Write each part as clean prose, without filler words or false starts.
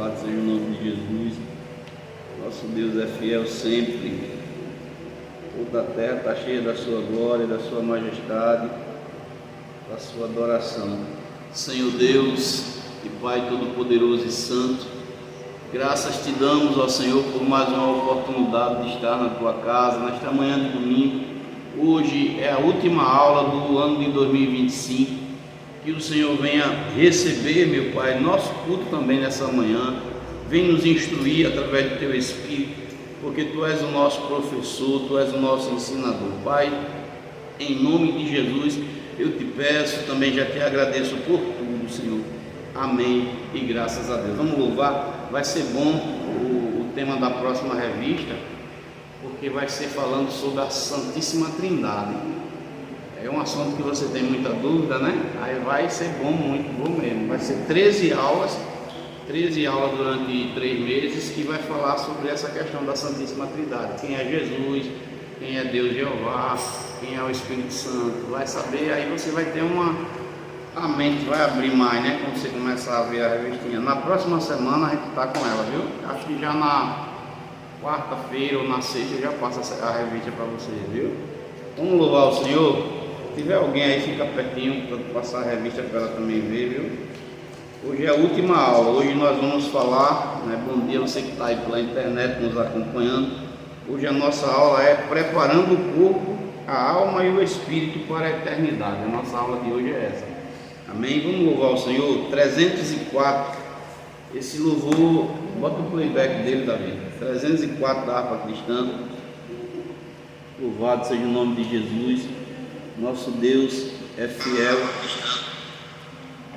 Louvado seja o nome de Jesus. Nosso Deus é fiel sempre. Toda a terra está cheia da sua glória, da sua majestade, da sua adoração. Senhor Deus e Pai Todo-Poderoso e Santo, graças te damos, ó Senhor, por mais uma oportunidade de estar na tua casa, nesta manhã de domingo. Hoje é a última aula do ano de 2025. Que o Senhor venha receber, meu Pai, nosso culto também nessa manhã. Vem nos instruir através do Teu Espírito, porque Tu és o nosso professor, Tu és o nosso ensinador. Pai, em nome de Jesus, eu te peço, também já te agradeço por tudo, Senhor. Amém e graças a Deus. Vamos louvar. Vai ser bom o tema da próxima revista, porque vai ser falando sobre a Santíssima Trindade. É um assunto que você tem muita dúvida, né? Aí vai ser bom, muito bom mesmo. Vai ser 13 aulas durante 3 meses, que vai falar sobre essa questão da Santíssima Trindade. Quem é Jesus, quem é Deus Jeová, quem é o Espírito Santo. Vai saber, aí você vai ter a mente vai abrir mais, né? Quando você começar a ver a revistinha. Na próxima semana a gente está com ela, viu? Acho que já na quarta-feira ou na sexta eu já passo a revista para vocês, viu? Vamos louvar o Senhor. Se tiver alguém aí, fica pertinho para passar a revista para ela também ver, viu? Hoje é a última aula. Hoje nós vamos falar, né? Bom dia você que está aí pela internet nos acompanhando. Hoje a nossa aula é preparando o corpo, a alma e o espírito para a eternidade. A nossa aula de hoje é essa. Amém? Vamos louvar o Senhor. 304. Esse louvor, bota o playback dele, Davi. 304 da harpa cristã. Louvado seja o nome de Jesus. Nosso Deus é fiel,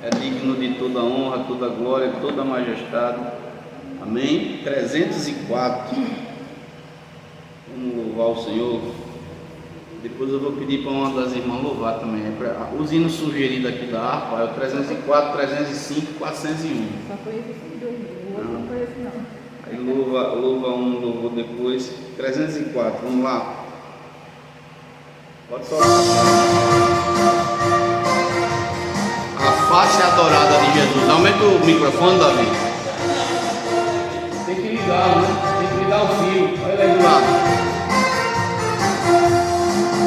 é digno de toda honra, toda glória, toda majestade. Amém? 304. Vamos louvar o Senhor. Depois eu vou pedir para uma das irmãs louvar também. Os hinos sugeridos aqui da harpa é o 304, 305 e 401. Só conheço esse do outro, não conheço não. Aí louva um, louvou depois. 304, vamos lá. Pode tocar. A face adorada de Jesus. Aumenta o microfone, Davi. Tem que ligar, né? Tem que ligar o fio. Olha aí do lado.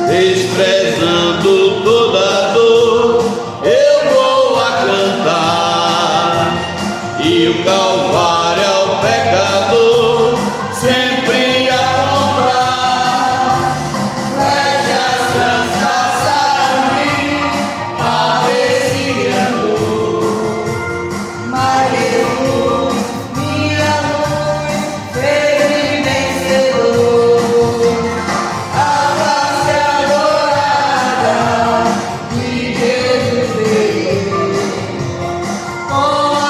Desprezando toda dor, eu vou a cantar, e o Calvário ao pecador sempre a honrar. Flechas transpassaram-me, apreciando, mas Jesus, minha luz, fez-me vencedor. Com a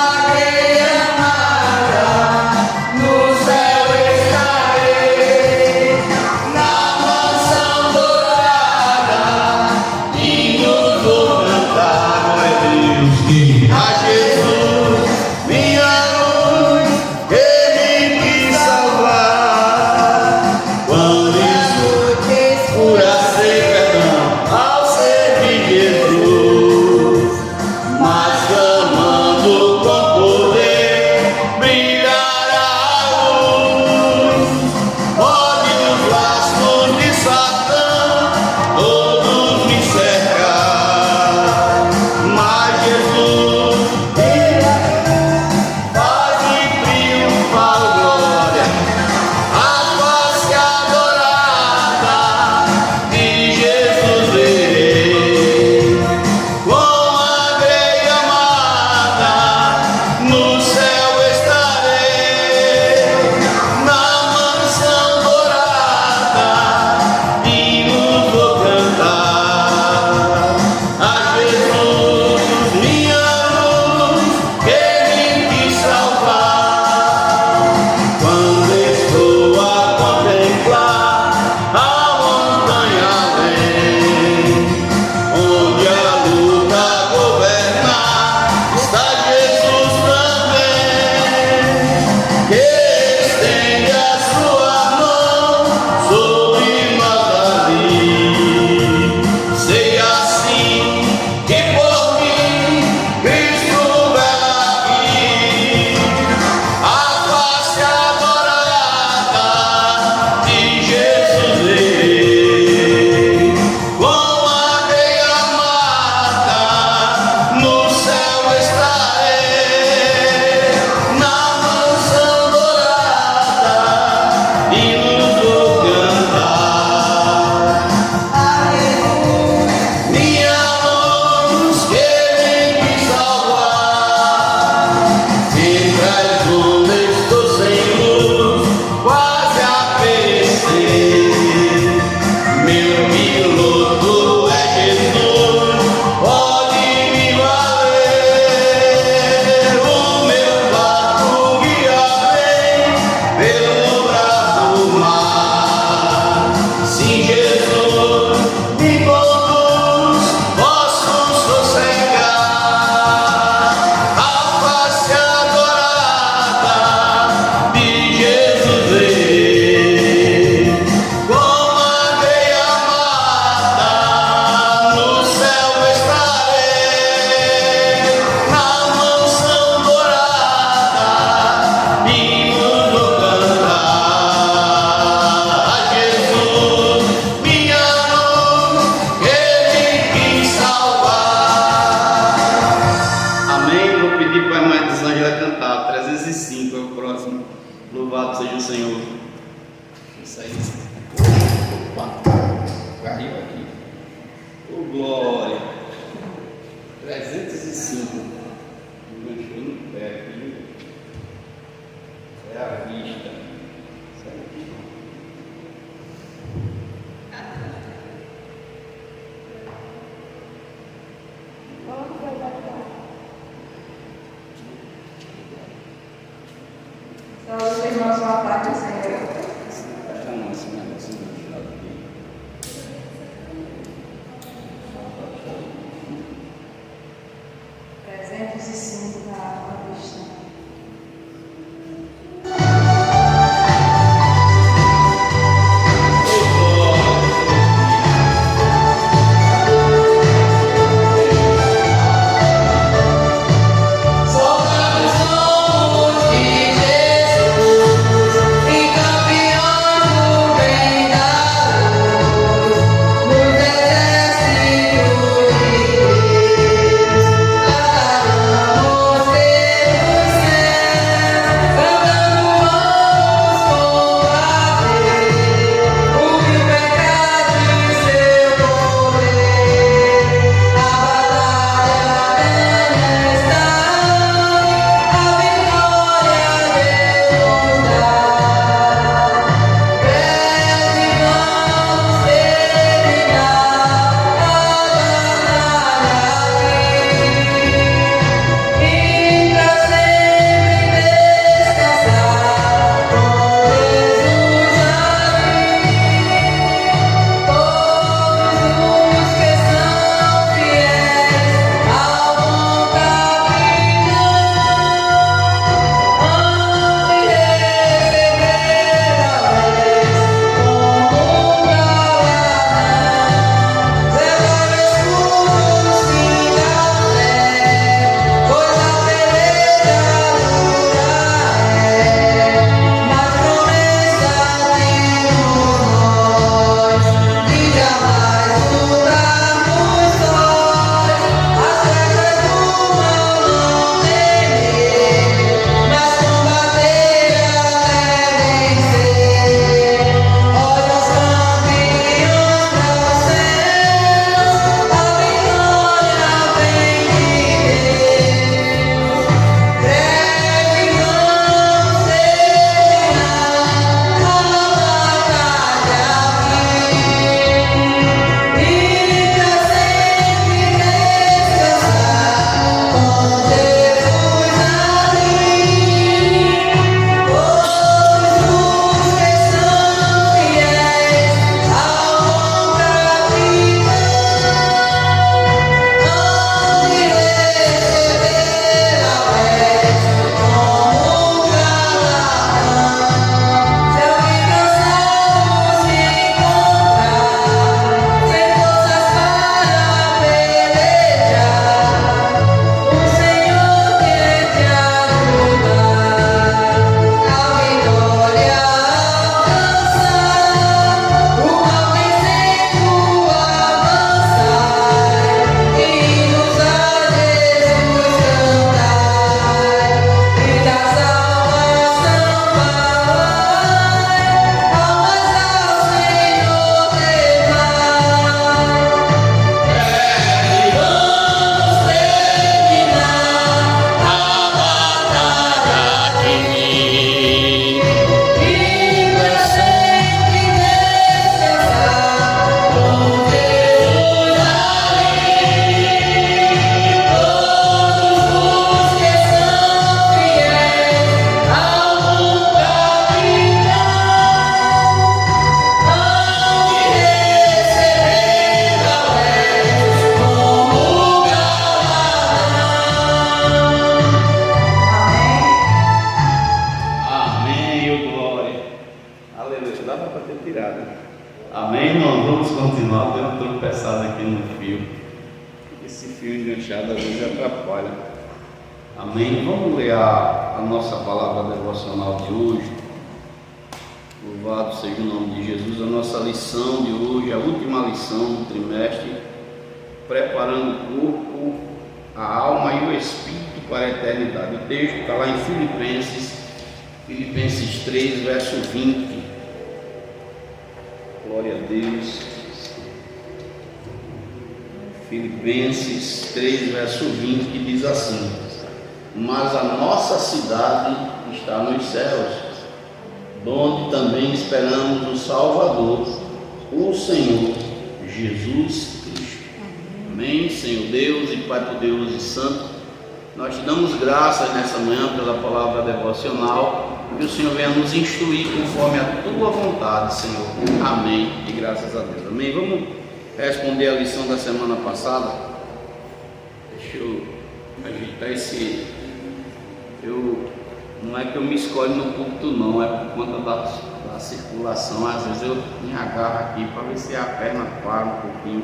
305 é o próximo. Louvado seja o Senhor. Isso aí. Opa, caiu aqui. Ô glória. 305. Enganchou no pé aqui. É a vista. Isso aqui. Então, os irmãos vão falar com o Senhor. Essa não, assim, não, assim, não. 305 da vista. Amém, irmão? Vamos continuar. Tem um tropeçado aqui no fio. Esse fio enganchado às vezes atrapalha. Amém? Vamos ler a nossa palavra devocional de hoje. Louvado seja o nome de Jesus. A nossa lição de hoje, a última lição do trimestre, preparando o corpo a alma e o espírito para a eternidade. O texto está lá em Filipenses 3, verso 20. Glória a Deus. Filipenses 3, verso 20, que diz assim: mas a nossa cidade está nos céus, donde também esperamos o Salvador, o Senhor Jesus Cristo. Amém. Senhor Deus e Pai poderoso e santo, nós te damos graças nessa manhã pela palavra devocional, que o Senhor venha nos instruir conforme a tua vontade, Senhor. Amém. E graças a Deus. Amém. Vamos responder a lição da semana passada. Deixa eu ajeitar esse. Não é que eu me escolho no púlpito, não, é por conta da circulação. Às vezes eu me agarro aqui para ver se a perna para um pouquinho.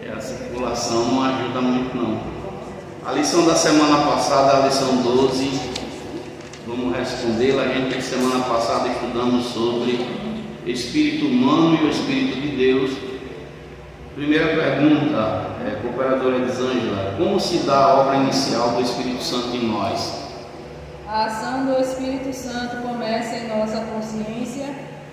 E a circulação não ajuda muito, não. A lição da semana passada, a lição 12, vamos respondê-la. A gente, semana passada, estudamos sobre espírito humano e o espírito de Deus. Primeira pergunta, cooperadora Elisângela: como se dá a obra inicial do Espírito Santo em nós? A ação do Espírito Santo começa em nossa consciência,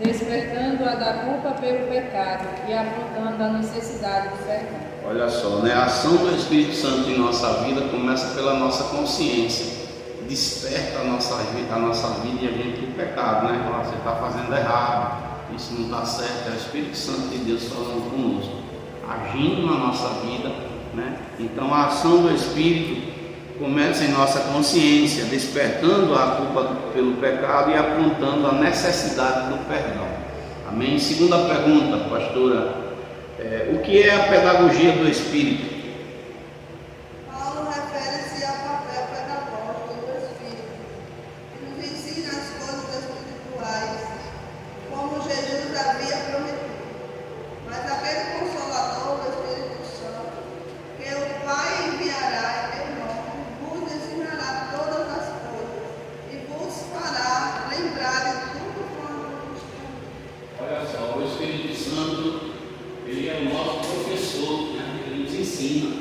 despertando-a da culpa pelo pecado e apontando a necessidade do perdão. Olha só, né? A ação do Espírito Santo em nossa vida começa pela nossa consciência, desperta a nossa vida e a gente do pecado, né? Você está fazendo errado, isso não está certo. É o Espírito Santo de Deus falando conosco, agindo na nossa vida, né? Então a ação do Espírito começa em nossa consciência, despertando a culpa pelo pecado e apontando a necessidade do perdão. Amém? Segunda pergunta, pastora, o que é a pedagogia do Espírito? Paulo refere-se ao papel pedagógico do Espírito, que nos ensina as coisas espirituais, como Jesus havia prometido. Mas aquele Consolador, o Espírito Santo, que o Pai enviará em meu nome, vos ensinará todas as coisas e vos fará lembrar de tudo quanto vos falei. Olha só, o Espírito Santo, ele é o nosso professor, né? Ele nos ensina,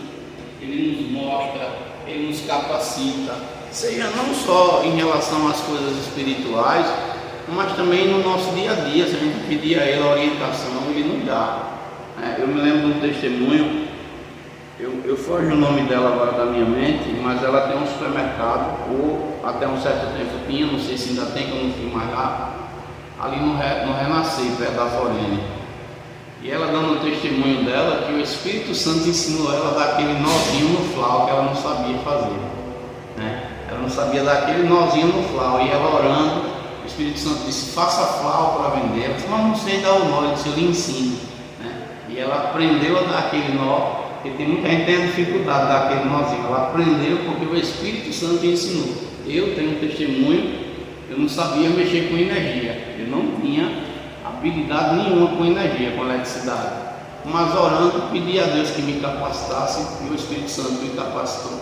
ele nos mostra, ele nos capacita, seja não só em relação às coisas espirituais, mas também no nosso dia a dia. Se a gente pedir a ele a orientação, ele nos dá. Eu me lembro de um testemunho, eu foge o nome dela agora da minha mente, mas ela tem um supermercado, ou até um certo tempo tinha, não sei se ainda tem, que eu não fui mais lá, ali no Renascer, perto da Forene. E ela dando o testemunho dela, que o Espírito Santo ensinou ela a dar aquele nozinho no flau que ela não sabia fazer, né? Ela não sabia dar aquele nozinho no flau, e ela orando, o Espírito Santo disse: faça flau para vender. Ela disse: mas não sei dar o nó. Ele disse: eu lhe ensino, né? E ela aprendeu a dar aquele nó, porque tem muita gente que tem dificuldade de dar aquele nozinho. Ela aprendeu porque o Espírito Santo ensinou. Eu tenho um testemunho, eu não sabia mexer com energia, eu não tinha habilidade nenhuma com energia, com eletricidade, mas orando, pedi a Deus que me capacitasse, e o Espírito Santo me capacitou,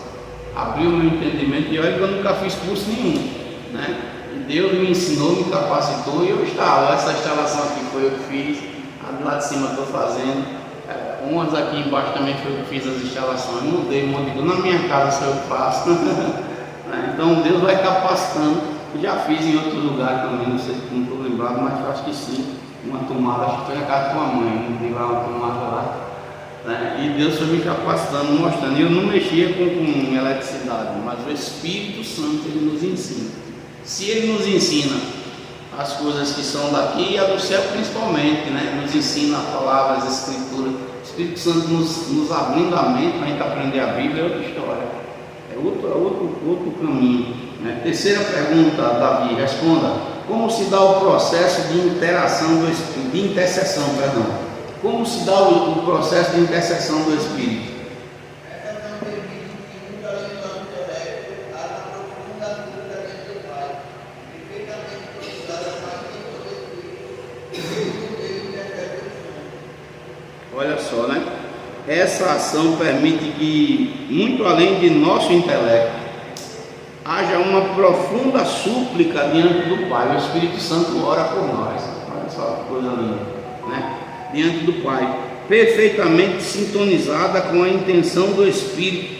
abriu o meu entendimento. E olha que eu nunca fiz curso nenhum, né? E Deus me ensinou, me capacitou, e eu instalo. Essa instalação aqui foi eu que fiz, a do lado de cima estou fazendo, umas aqui embaixo também foi eu que fiz as instalações, mudei um monte de coisa, na minha casa sou eu que faço. Então Deus vai capacitando. Já fiz em outro lugar também, não sei, não estou lembrado, mas eu acho que sim. Uma tomada, acho que foi na casa da tua mãe, não tem lá uma tomada lá, né? E Deus foi me capacitando, mostrando. Eu não mexia com eletricidade, mas o Espírito Santo, ele nos ensina. Se ele nos ensina as coisas que são daqui e a do céu principalmente, né? Nos ensina a palavra, as escrituras. O Espírito Santo nos abrindo a mente para a gente aprender a Bíblia, é outra história, é outro caminho, né? Terceira pergunta, Davi, responda: como se dá o processo de intercessão, Como se dá o processo de intercessão do Espírito? Essa não permite que muita lição intelecto haja profunda dúvida dentro do Pai, perfeitamente procurada mais dentro do Espírito. Olha só, né? Essa ação permite que, muito além de nosso intelecto, haja uma profunda súplica diante do Pai. O Espírito Santo ora por nós. Olha só que coisa linda, né? Diante do Pai. perfeitamente sintonizada com a intenção do Espírito,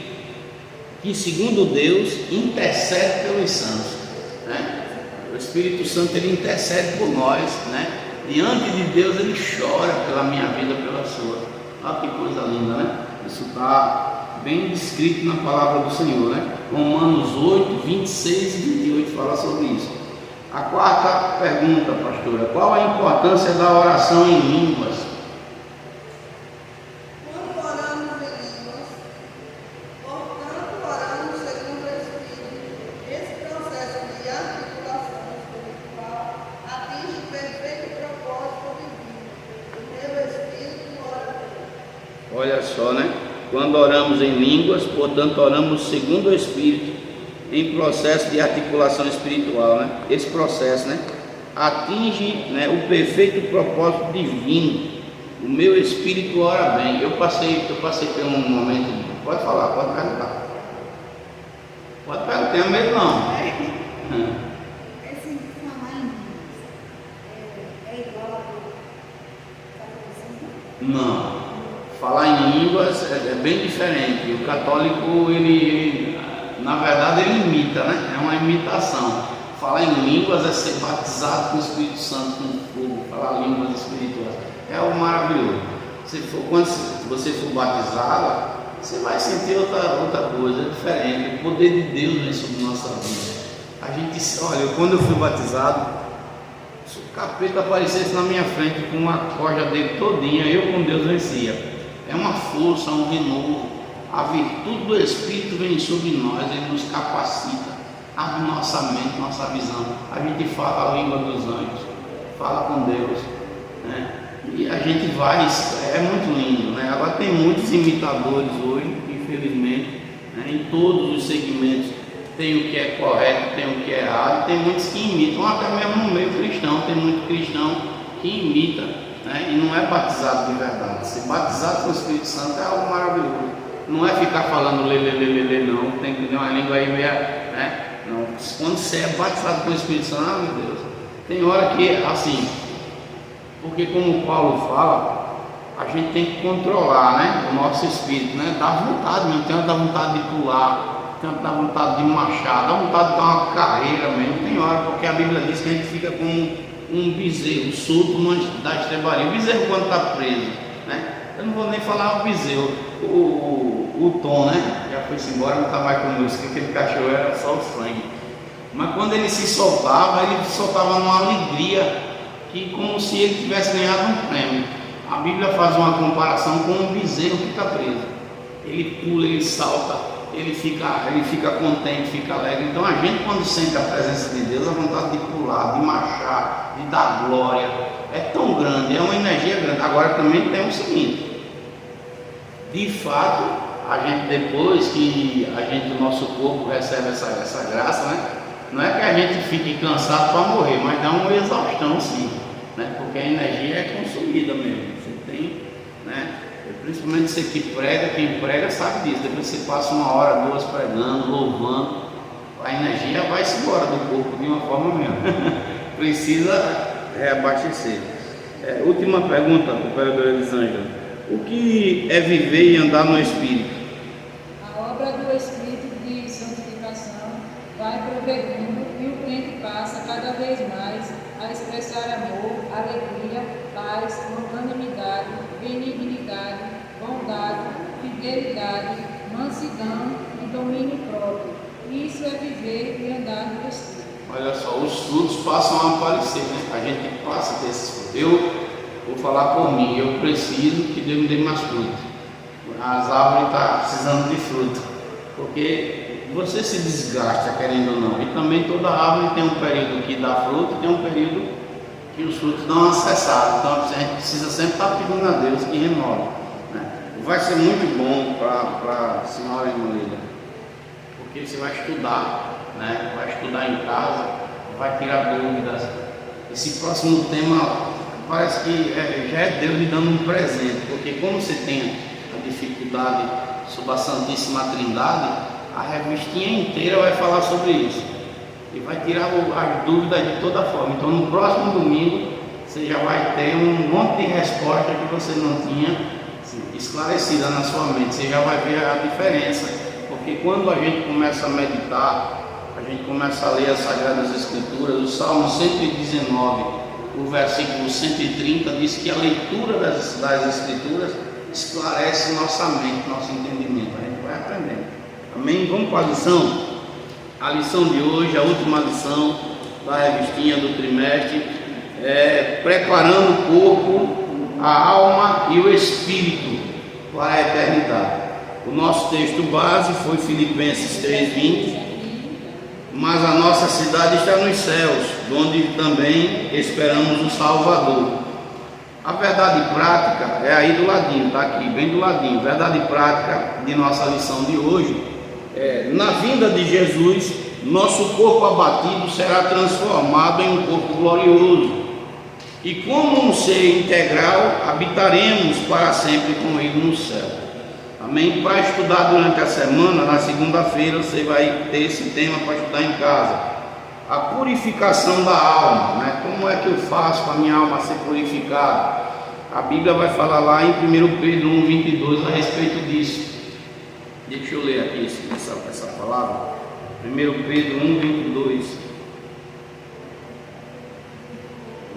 que segundo Deus intercede pelos santos, né? O Espírito Santo, ele intercede por nós, né? Diante de Deus ele chora pela minha vida, pela sua. Olha que coisa linda, né? Isso está bem descrito na palavra do Senhor, né? Romanos 8, 26 e 28 fala sobre isso. A quarta pergunta, pastora: qual a importância da oração em línguas? Quando oramos em línguas, portanto, oramos segundo o Espírito. Esse processo de articulação espiritual atinge o perfeito propósito divino. O meu Espírito ora. Olha só, né? Quando oramos em línguas, portanto, oramos segundo o Espírito, em processo de articulação espiritual, né? Esse processo, né, atinge, né, o perfeito propósito divino. O meu espírito ora bem. Eu passei por um momento. Pode falar, pode perguntar. Pode perguntar, não tenha medo não. Esse falar em línguas é igual a Não. Falar em línguas é bem diferente. O católico, ele na verdade, ele imita, né? É uma imitação. Falar em línguas é ser batizado com o Espírito Santo, com fogo. Falar línguas espirituais é algo maravilhoso. Quando você for batizado, você vai sentir outra coisa, é diferente. O poder de Deus vem sobre nossa vida. A gente, olha, quando eu fui batizado, se o capeta aparecesse na minha frente com uma corda dele todinha, eu com Deus vencia. É uma força, um renovo. A virtude do Espírito vem sobre nós, ele nos capacita, abre nossa mente, nossa visão. A gente fala a língua dos anjos, fala com Deus, né? E a gente vai, é muito lindo, né? Agora tem muitos imitadores hoje, infelizmente, né? Em todos os segmentos tem o que é correto, tem o que é errado, tem muitos que imitam, até mesmo no meio cristão, tem muito cristão que imita, né? E não é batizado de verdade. Ser batizado com o Espírito Santo é algo maravilhoso. Não é ficar falando lê, não, tem que ter uma língua aí meio, né? Não. Quando você é batizado com o Espírito Santo, ah, meu Deus, tem hora que, assim, porque como o Paulo fala, a gente tem que controlar, né, o nosso espírito, né? Dá vontade mesmo, tem hora que dá vontade de pular, tem hora que dá vontade de marchar, dá vontade de dar uma carreira mesmo, tem hora, porque a Bíblia diz que a gente fica como um bezerro solto da estrebaria. O bezerro quando está preso, né? Eu não vou nem falar o bezerro, o Tom, né? Já foi-se embora, não está mais conosco, que aquele cachorro era só o sangue. Mas quando ele se soltava numa alegria, que como se ele tivesse ganhado um prêmio. A Bíblia faz uma comparação com um bezerro que está preso. Ele pula, ele salta, ele fica contente, fica alegre. Então a gente, quando sente a presença de Deus, a vontade de pular, de marchar, de dar glória, é tão grande, é uma energia grande. Agora também tem o seguinte: de fato, a gente, depois que o nosso corpo recebe essa graça, né? Não é que a gente fique cansado para morrer, mas dá uma exaustão sim, né? Porque a energia é consumida mesmo. Você tem, né? Principalmente você que prega, quem prega sabe disso. Depois você passa 1 hora, 2 pregando, louvando, a energia vai-se embora do corpo de uma forma mesmo. Precisa reabastecer. Última pergunta para o vereador Elisângela: o que é viver e andar no Espírito? A obra do Espírito de santificação vai progredindo e o crente passa cada vez mais a expressar amor, alegria, paz, longanimidade, benignidade, bondade, fidelidade, mansidão e domínio próprio. Isso é viver e andar no Espírito. Olha só, os frutos passam a aparecer, né? A gente passa a ter esses frutos. Eu vou falar por mim, eu preciso que Deus me dê mais frutos. As árvores estão precisando de fruto, porque você se desgasta querendo ou não. E também toda árvore tem um período que dá fruto e tem um período que os frutos dão uma cessada. Então a gente precisa sempre estar pedindo a Deus que renove, né? Vai ser muito bom para a senhora irmã Lida, porque você vai estudar, né? Vai estudar em casa, vai tirar dúvidas. Esse próximo tema parece que já é Deus lhe dando um presente, porque como você tem a dificuldade sobre a Santíssima Trindade, a revistinha inteira vai falar sobre isso e vai tirar as dúvidas de toda forma. Então no próximo domingo você já vai ter um monte de resposta que você não tinha esclarecida na sua mente, você já vai ver a diferença, porque quando a gente começa a meditar, a gente começa a ler as Sagradas Escrituras, o Salmo 119, o versículo 130 diz que a leitura das Escrituras esclarece nossa mente, nosso entendimento, a gente vai aprendendo. Amém? Vamos para a lição? A lição de hoje, a última lição da revistinha do trimestre, é preparando o corpo, a alma e o espírito para a eternidade. O nosso texto base foi Filipenses 3:20, mas a nossa cidade está nos céus, onde também esperamos o Salvador. A verdade prática é aí do ladinho, está aqui, bem do ladinho. Verdade prática de nossa lição de hoje é: na vinda de Jesus, nosso corpo abatido será transformado em um corpo glorioso. E como um ser integral, habitaremos para sempre com Ele no céu. Amém? Para estudar durante a semana, na segunda-feira, você vai ter esse tema para estudar em casa. A purificação da alma, né? Como é que eu faço para a minha alma ser purificada? A Bíblia vai falar lá em 1 Pedro 1:22 a respeito disso. Deixa eu ler aqui essa palavra. 1 Pedro 1:22.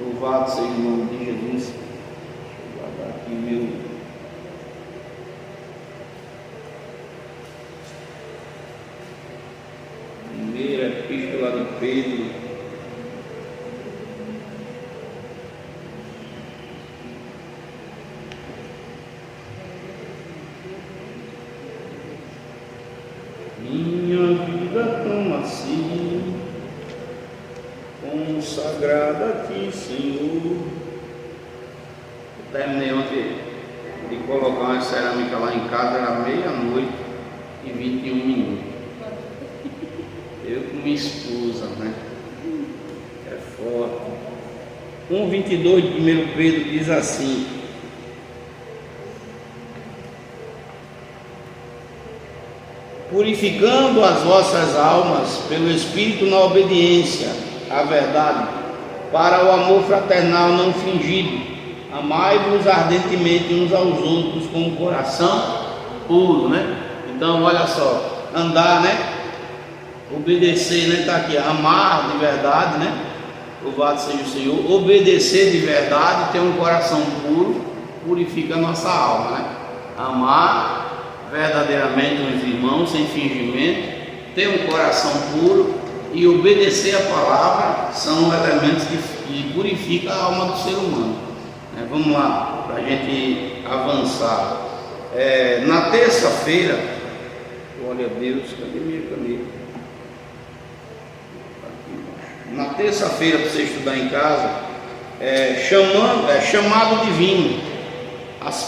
Louvado seja o nome de Jesus. Deixa eu guardar aqui meu. Primeira epístola de Pedro. Minha vida tão macia, consagrada a Ti, Senhor. Eu terminei ontem de colocar uma cerâmica lá em casa, era 00:21. Eu com minha esposa, né? É forte. 1:22 de 1 Pedro diz assim: purificando as vossas almas pelo Espírito na obediência à verdade, para o amor fraternal não fingido, amai-vos ardentemente uns aos outros com o coração puro, né? Então, olha só, andar, né? Obedecer, né? Está aqui, amar de verdade, né? Louvado seja o Senhor. Obedecer de verdade, ter um coração puro, purifica a nossa alma, né? Amar verdadeiramente os irmãos, sem fingimento, ter um coração puro e obedecer a palavra são elementos que purificam a alma do ser humano. Vamos lá, para a gente avançar. Na terça-feira, glória a Deus, cadê minha caneta? Na terça-feira, para você estudar em casa, chamado divino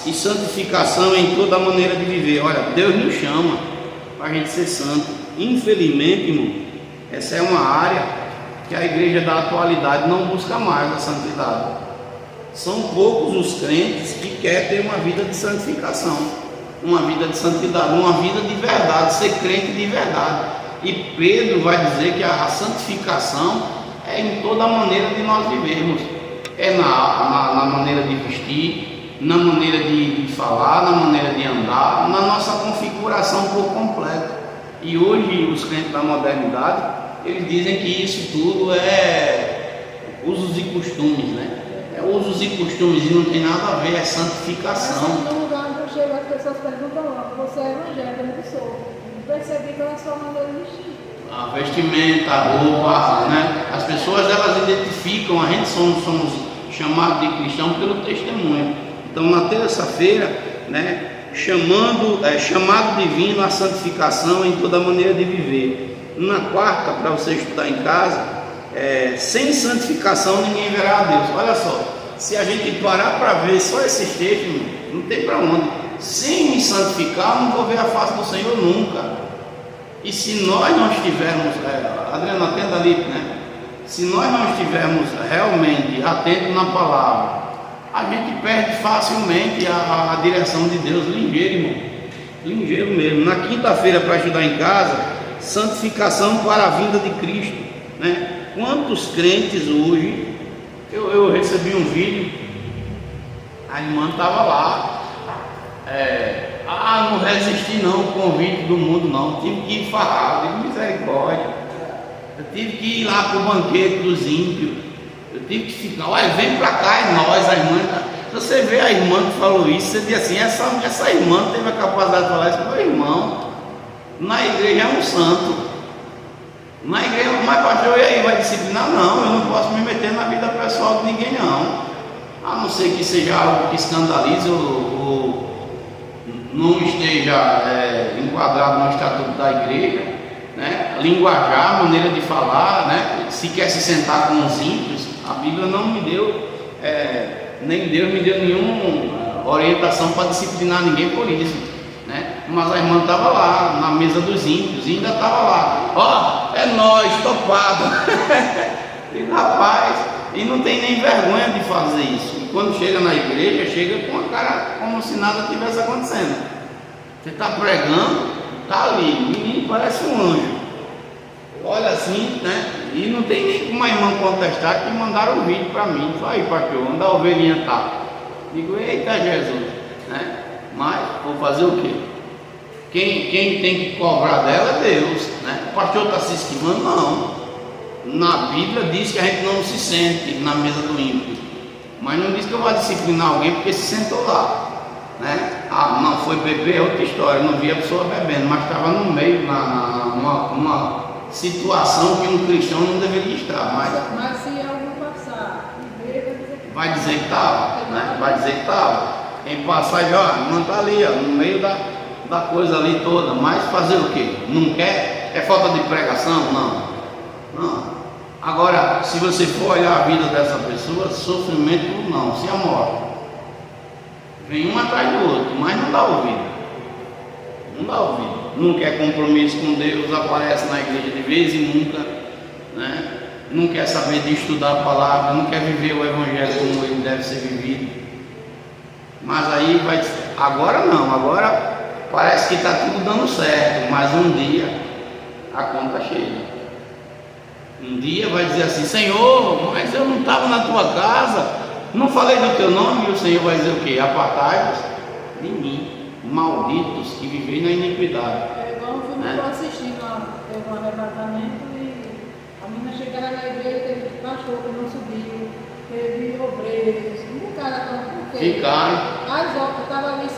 e santificação em toda maneira de viver. Olha, Deus nos chama para a gente ser santo. Infelizmente, irmão, essa é uma área que a igreja da atualidade não busca mais a santidade. São poucos os crentes que querem ter uma vida de santificação, uma vida de santidade, uma vida de verdade, ser crente de verdade. E Pedro vai dizer que a santificação é em toda a maneira de nós vivermos. É na maneira de vestir, na maneira de falar, na maneira de andar, na nossa configuração por completo. E hoje os crentes da modernidade, eles dizem que isso tudo é usos e costumes, né? É usos e costumes e não tem nada a ver, é santificação. No lugar onde eu chego, as pessoas perguntam logo: você é evangélico? Eu não sou. Percebi pela sua maneira de vestir. A vestimenta, a roupa, né? As pessoas, elas identificam, a gente somos chamados de cristão pelo testemunho. Então, na terça-feira, né, chamado divino à santificação em toda maneira de viver. Na quarta, para você estudar em casa, sem santificação ninguém verá a Deus. Olha só, se a gente parar para ver só esses textos, não tem para onde. Sem me santificar, eu não vou ver a face do Senhor nunca. E se nós não estivermos, Adriano, atenda ali, né? Se nós não estivermos realmente atentos na palavra, a gente perde facilmente a direção de Deus. Ligeiro, irmão, ligeiro mesmo. Na quinta-feira, para ajudar em casa, santificação para a vinda de Cristo, né? Quantos crentes hoje, eu recebi um vídeo, a irmã estava lá, não resisti não ao convite do mundo não, tive que ir farrado, de misericórdia. Eu tive que ir lá para o banquete dos ímpios, eu tive que ficar, olha, vem para cá, é nós, a irmã. Se você vê a irmã que falou isso, você diz assim, essa irmã teve a capacidade de falar isso, meu irmão, na igreja é um santo, na igreja, mas pastor, e aí, vai disciplinar? Não, eu não posso me meter na vida pessoal de ninguém não, a não ser que seja algo que escandalize ou não esteja enquadrado no estatuto da igreja, né? Linguajar, maneira de falar, né? Se quer se sentar com os ímpios, a Bíblia não me deu, nem Deus me deu nenhuma orientação para disciplinar ninguém por isso, né? Mas a irmã estava lá na mesa dos ímpios e ainda estava lá, ó, é nós, topado. E rapaz, e não tem nem vergonha de fazer isso. E quando chega na igreja, chega com a cara como se nada tivesse acontecendo. Você está pregando, está ali, o menino parece um anjo. Olha assim, né? E não tem nem como a irmã contestar que mandaram um vídeo para mim. Fala aí, pastor, onde a ovelhinha está? Digo, eita Jesus, né? Mas vou fazer o quê? Quem tem que cobrar dela é Deus, né? O pastor está se esquivando? Não. Na Bíblia diz que a gente não se sente na mesa do ímpio, mas não diz que eu vou disciplinar alguém porque se sentou lá, né? Não foi beber, é outra história, não vi a pessoa bebendo, mas estava no meio, numa situação que um cristão não deveria estar. Mas se alguém passar e ver, vai dizer que estava, né? Vai dizer que estava. Quem passar e ó, não está ali, ó, no meio da coisa ali toda, mas fazer o quê? Não quer? É falta de pregação? Não. Agora, se você for olhar a vida dessa pessoa, sofrimento não, se amora. Vem um atrás do outro, mas não dá ouvido. Não dá ouvido. Não quer compromisso com Deus, aparece na igreja de vez e nunca, né? Não quer saber de estudar a palavra, não quer viver o evangelho como ele deve ser vivido. Mas aí vai, agora não, agora parece que está tudo dando certo, mas um dia a conta chega. Um dia vai dizer assim, Senhor, mas eu não estava na tua casa, não falei do teu nome, e o Senhor vai dizer o quê? Apartai-vos de mim, malditos que vivem na iniquidade. É igual um filme que eu assisti, teve um arrebatamento e a menina chegava na igreja, teve cachorro que não subiu, teve obreiros, um cara tão pequeno. Ficaram. As outras estavam ali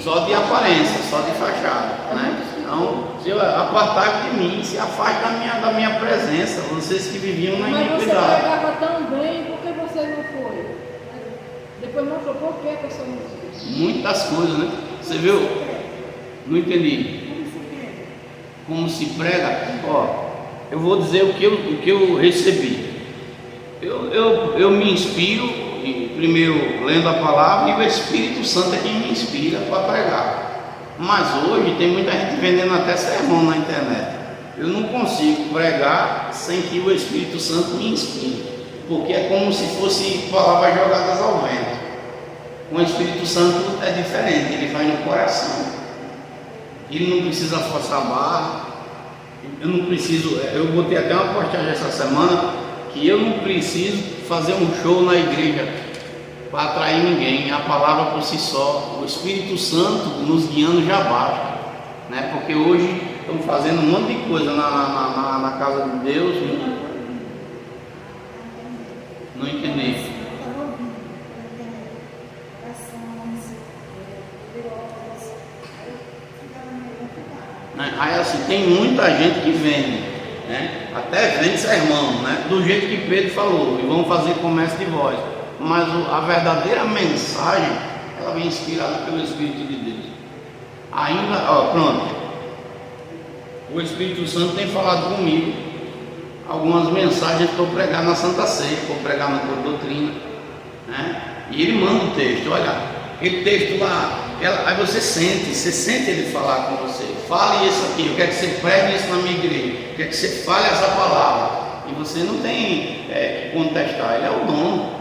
só de aparência, só de fachada, né? Então, se apartar de mim, se afasta da minha presença, vocês que viviam na iniquidade. Mas você pregava tão bem, por que você não foi? Depois mostrou por que a pessoa não foi. Muitas coisas, né? Você viu? Não entendi. Como se prega? Ó, eu vou dizer o que eu recebi. Eu me inspiro, primeiro lendo a palavra, e o Espírito Santo é quem me inspira para pregar. Mas hoje tem muita gente vendendo até sermão na internet. Eu não consigo pregar sem que o Espírito Santo me inspire, porque é como se fosse palavras jogadas ao vento. Com o Espírito Santo é diferente, ele vai no coração. Ele não precisa forçar a barra. Eu não preciso. Eu botei até uma postagem essa semana que eu não preciso fazer um show na igreja para atrair ninguém. A palavra por si só, o Espírito Santo nos guiando já basta, né? Porque hoje estão fazendo um monte de coisa na casa de Deus. Não entendi. Aí assim, tem muita gente que vende, né? Até vende sermão, né? Do jeito que Pedro falou, e vão fazer comércio de voz. Mas a verdadeira mensagem, ela vem inspirada pelo Espírito de Deus. Ainda, ó, pronto. O Espírito Santo tem falado comigo algumas mensagens que eu pregar na Santa Ceia, que eu pregar na doutrina, né? E ele manda o texto, olha, aquele texto lá, aí você sente ele falar com você. Fale isso aqui, eu quero que você pregue isso na minha igreja, eu quero que você fale essa palavra. E você não tem que contestar, ele é o dono.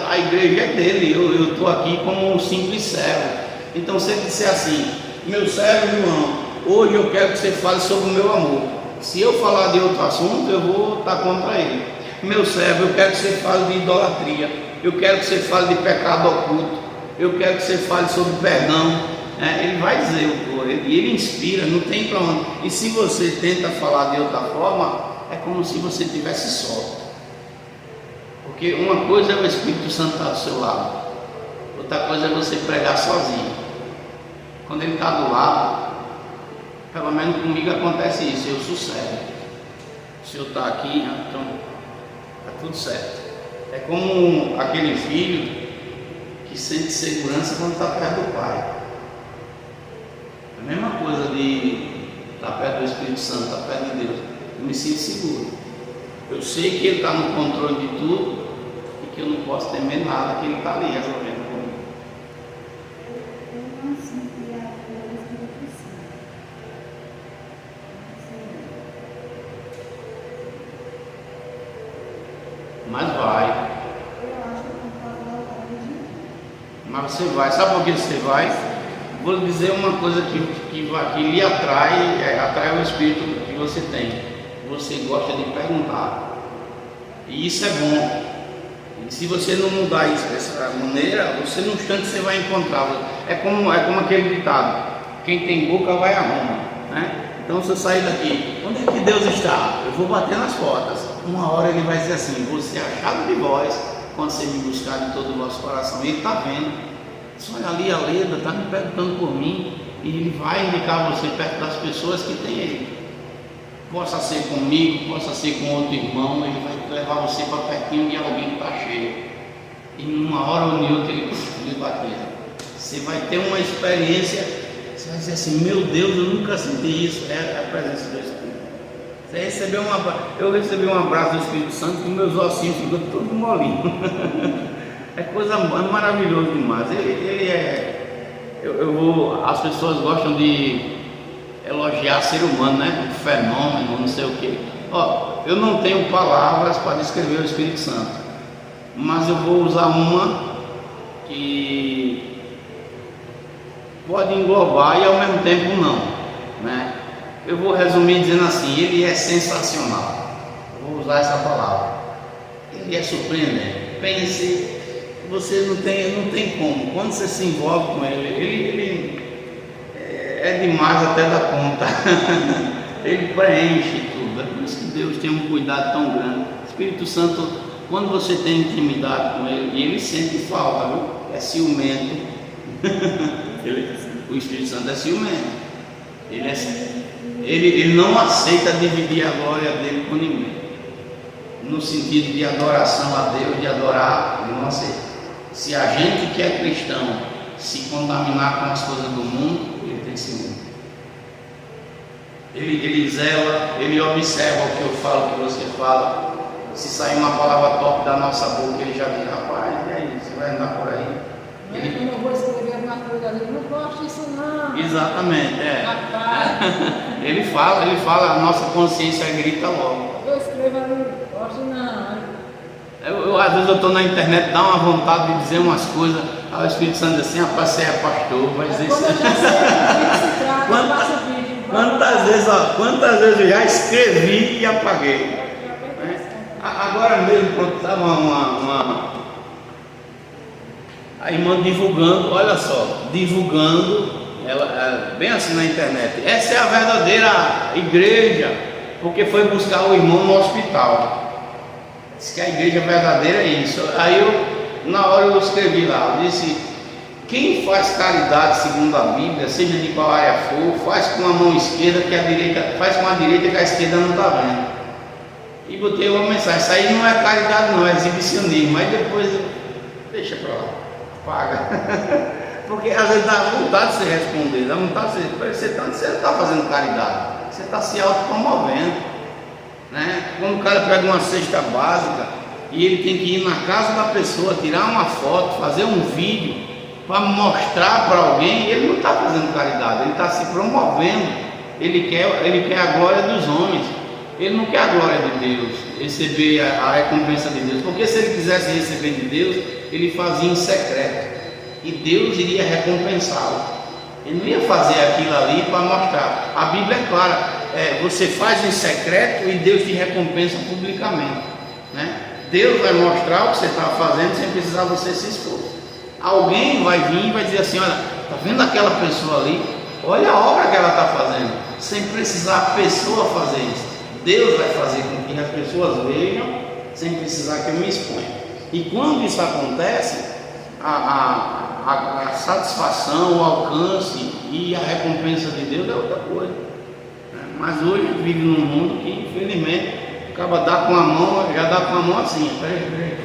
A igreja é dele, eu estou aqui como um simples servo. Então se ele disser assim, meu servo João, hoje eu quero que você fale sobre o meu amor. Se eu falar de outro assunto, eu vou estar contra ele. Meu servo, eu quero que você fale de idolatria, eu quero que você fale de pecado oculto. eu quero que você fale sobre perdão. Ele vai dizer, e ele inspira, não tem para onde. E se você tenta falar de outra forma, é como se você tivesse só. Porque uma coisa é o Espírito Santo estar do seu lado, outra coisa é você pregar sozinho. Quando ele está do lado, pelo menos comigo acontece isso, eu sucedo. O Senhor está aqui, então está tudo certo. É como aquele filho que sente segurança quando está perto do pai. A mesma coisa de estar perto do Espírito Santo, estar perto de Deus. Eu me sinto seguro. Eu sei que Ele está no controle de tudo e que eu não posso temer nada, que Ele está ali resolvendo comigo. Eu não sinto a coisa que eu preciso. Mas vai. Eu acho que eu concordo com a origem. Mas você vai. Sabe por que você vai? Vou lhe dizer uma coisa que lhe atrai o espírito que você tem. Você gosta de perguntar. E isso é bom. E se você não mudar isso dessa maneira, você num instante você vai encontrar. É como aquele ditado: quem tem boca vai a Roma, né? Então se eu sair daqui, onde é que Deus está? Eu vou bater nas portas. Uma hora Ele vai dizer assim: você é achado de vós quando você me buscar de todo o vosso coração. E Ele está vendo. Olha ali a Leda, está me perguntando por mim, e Ele vai indicar você perto das pessoas que tem Ele. Possa ser comigo, possa ser com outro irmão, Ele vai levar você para pertinho de alguém que está cheio. E numa hora ou em outra Ele bater. Você vai ter uma experiência, você vai dizer assim: meu Deus, eu nunca senti isso. É a presença do Espírito. Você recebeu eu recebi um abraço do Espírito Santo e meus ossinhos ficam todos molinhos. É coisa maravilhosa demais. As pessoas gostam de elogiar ser humano, né? Um fenômeno, não sei o quê. Eu não tenho palavras para descrever o Espírito Santo, mas eu vou usar uma que pode englobar e ao mesmo tempo não, né? Eu vou resumir dizendo assim: ele é sensacional. Eu vou usar essa palavra. Ele é surpreendente. Pense. Você não tem como. Quando você se envolve com ele é demais até da conta. Ele preenche tudo. É por isso que Deus tem um cuidado tão grande. O Espírito Santo, quando você tem intimidade com Ele, e Ele sente falta, viu? É ciumento. O Espírito Santo é ciumento. Ele não aceita dividir a glória dele com ninguém. No sentido de adoração a Deus, de adorar, ele não aceita. Se a gente que é cristão se contaminar com as coisas do mundo, ele tem ciúme. Ele zela, ele observa o que eu falo, o que você fala. Se sair uma palavra top da nossa boca, ele já diz: rapaz, e aí, você vai andar por aí? Quando eu vou escrever alguma coisa ali, não gosto disso não. Exatamente, Rapaz. Ele fala, a nossa consciência grita logo. Eu escrevo ali, não gosto não. Às vezes eu estou na internet, dá uma vontade de dizer umas coisas, aí o Espírito Santo diz assim: rapaz, você é pastor, vai dizer isso. Como eu já sei do que se trata, eu faço vídeo. Quantas vezes eu já escrevi e apaguei. Agora mesmo, quando estava a irmã divulgando, olha só, ela bem assim na internet: essa é a verdadeira igreja, porque foi buscar o irmão no hospital. Diz que a igreja verdadeira é isso. Aí na hora eu escrevi lá, eu disse: quem faz caridade segundo a Bíblia, seja de qual área for, faz com a mão esquerda que a direita, faz com a direita que a esquerda não está vendo. E botei uma mensagem: isso aí não é caridade não, é exibicionismo. Aí depois deixa para lá, paga. Porque às vezes dá vontade de você responder, dá vontade de você não está fazendo caridade, você está se autopromovendo. Né? Quando o cara pega uma cesta básica e ele tem que ir na casa da pessoa, tirar uma foto, fazer um vídeo para mostrar para alguém, ele não está fazendo caridade, ele está se promovendo. Ele quer a glória dos homens, ele não quer a glória de Deus, receber a recompensa de Deus. Porque se ele quisesse receber de Deus, ele fazia em secreto e Deus iria recompensá-lo. Ele não ia fazer aquilo ali para mostrar. A Bíblia é clara: você faz em secreto e Deus te recompensa publicamente, né? Deus vai mostrar o que você está fazendo sem precisar você se expor. Alguém vai vir e vai dizer assim: olha, está vendo aquela pessoa ali? Olha a obra que ela está fazendo, sem precisar a pessoa fazer isso. Deus vai fazer com que as pessoas vejam, sem precisar que eu me exponha. E quando isso acontece, a satisfação, o alcance e a recompensa de Deus é outra coisa. Mas hoje a gente vive num mundo que, infelizmente, acaba dá com a mão, já dá com a mão assim. Peraí.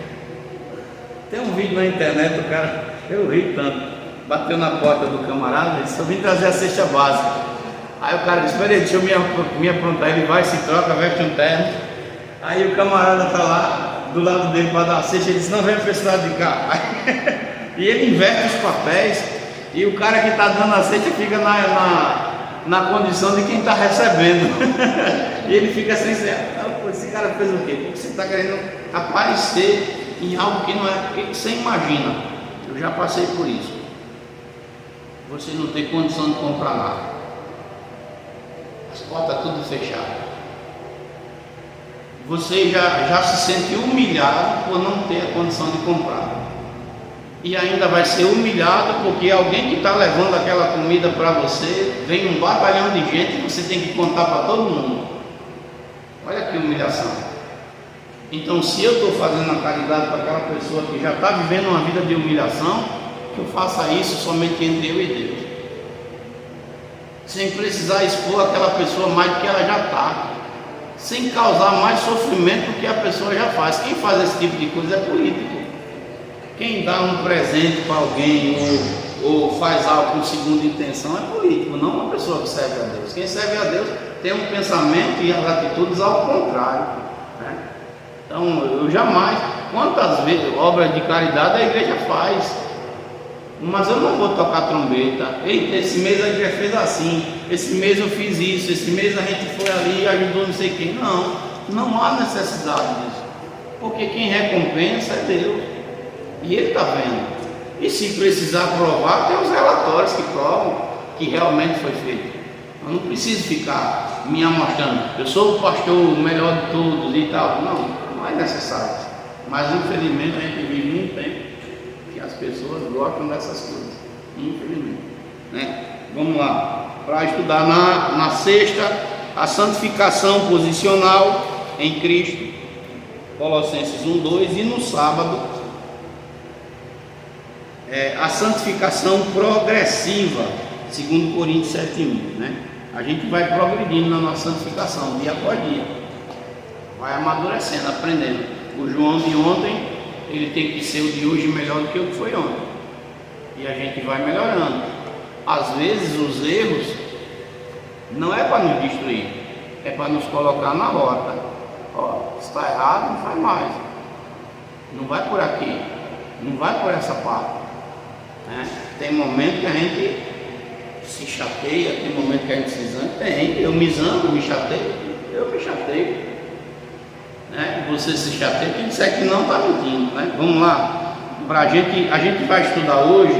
Tem um vídeo na internet, o cara, eu ri tanto, bateu na porta do camarada e disse: eu vim trazer a cesta básica. Aí o cara disse: peraí, deixa eu me aprontar. Ele vai, se troca, veste um terno. Aí o camarada está lá do lado dele para dar a cesta. Ele disse: não, vem para esse lado de cá. E ele inverte os papéis. E o cara que está dando a cesta fica na condição de quem está recebendo. E ele fica sem ser: esse cara fez o quê? Porque você está querendo aparecer em algo que não é, que você imagina. Eu já passei por isso. Você não tem condição de comprar nada, as portas tudo fechadas. Você já se sente humilhado por não ter a condição de comprar. E ainda vai ser humilhado porque alguém que está levando aquela comida para você, vem um batalhão de gente e você tem que contar para todo mundo. Olha que humilhação. Então, se eu estou fazendo a caridade para aquela pessoa que já está vivendo uma vida de humilhação, que eu faça isso somente entre eu e Deus, sem precisar expor aquela pessoa mais do que ela já está, sem causar mais sofrimento do que a pessoa já faz. Quem faz esse tipo de coisa é político. Quem dá um presente para alguém ou faz algo com segunda intenção é político, não uma pessoa que serve a Deus. Quem serve a Deus tem um pensamento e as atitudes ao contrário, né? Então, eu jamais, quantas vezes obras de caridade a igreja faz, mas eu não vou tocar trombeta. Eita, esse mês a igreja fez assim, esse mês eu fiz isso, esse mês a gente foi ali e ajudou não sei quem. Não há necessidade disso, porque quem recompensa é Deus, e Ele está vendo. E se precisar provar, tem os relatórios que provam que realmente foi feito. Eu não preciso ficar me amostrando, eu sou o pastor melhor de todos e tal. Não é necessário. Mas infelizmente a gente vive num tempo que as pessoas gostam dessas coisas, infelizmente, né? Vamos lá, para estudar na sexta, a santificação posicional em Cristo, Colossenses 1:2, e no sábado, a santificação progressiva, 2 Coríntios 7:1, né? A gente vai progredindo na nossa santificação, dia após dia, vai amadurecendo, aprendendo. O João de ontem, ele tem que ser o de hoje melhor do que o que foi ontem, e a gente vai melhorando. Às vezes os erros não é para nos destruir, é para nos colocar na rota. Ó, se está errado, não faz mais, não vai por aqui, não vai por essa parte, né? Tem momento que a gente se chateia, tem momento que a gente se zangue. Eu me zango, me chateio, eu me chateio, né? Você se chateia, quem disser que não está mentindo, né? Vamos lá, a gente vai estudar hoje.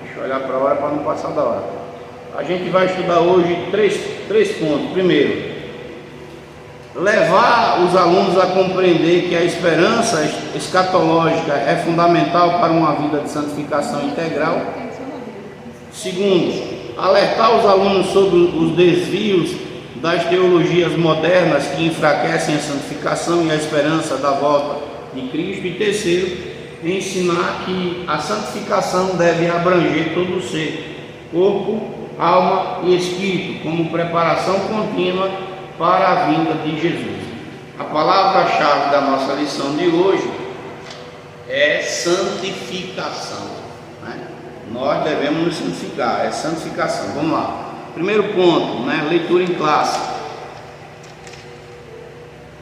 Deixa eu olhar para a hora para não passar da hora. A gente vai estudar hoje três pontos. Primeiro, levar os alunos a compreender que a esperança escatológica é fundamental para uma vida de santificação integral. Segundo, alertar os alunos sobre os desvios das teologias modernas que enfraquecem a santificação e a esperança da volta de Cristo. E terceiro, ensinar que a santificação deve abranger todo o ser, corpo, alma e espírito, como preparação contínua para a vinda de Jesus. A palavra-chave da nossa lição de hoje é santificação, né? Nós devemos nos santificar, é santificação. Vamos lá. Primeiro ponto, né? Leitura em classe.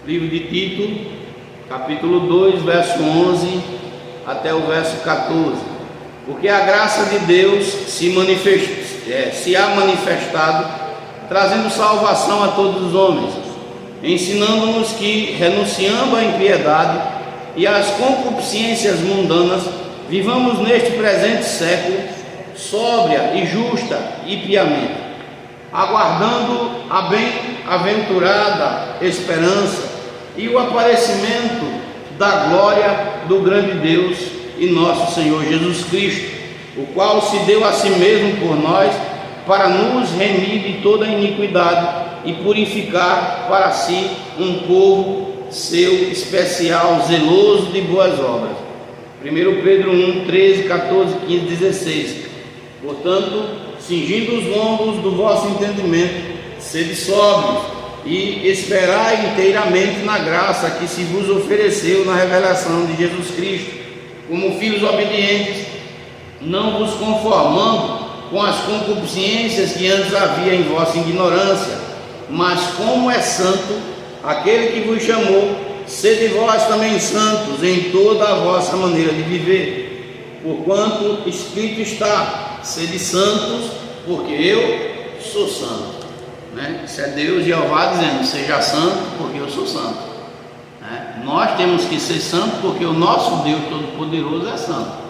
Livro de Tito, capítulo 2, verso 11 até o verso 14. Porque a graça de Deus se há manifestado, trazendo salvação a todos os homens, ensinando-nos que, renunciando à impiedade e às concupiscências mundanas, vivamos neste presente século sóbria e justa e piamente, aguardando a bem-aventurada esperança e o aparecimento da glória do grande Deus e nosso Senhor Jesus Cristo, o qual se deu a si mesmo por nós, para nos remir de toda iniquidade e purificar para si um povo seu especial, zeloso de boas obras. 1 Pedro 1, 13, 14, 15, 16. Portanto, cingindo os lombos do vosso entendimento, sede sóbrios e esperai inteiramente na graça que se vos ofereceu na revelação de Jesus Cristo, como filhos obedientes, não vos conformando com as concupiscências que antes havia em vossa ignorância, mas como é santo aquele que vos chamou, sede vós também santos em toda a vossa maneira de viver, porquanto escrito está: sede santos, porque eu sou santo. Isso é Deus, Jeová, dizendo: seja santo, porque eu sou santo. Nós temos que ser santos, porque o nosso Deus Todo-Poderoso é santo.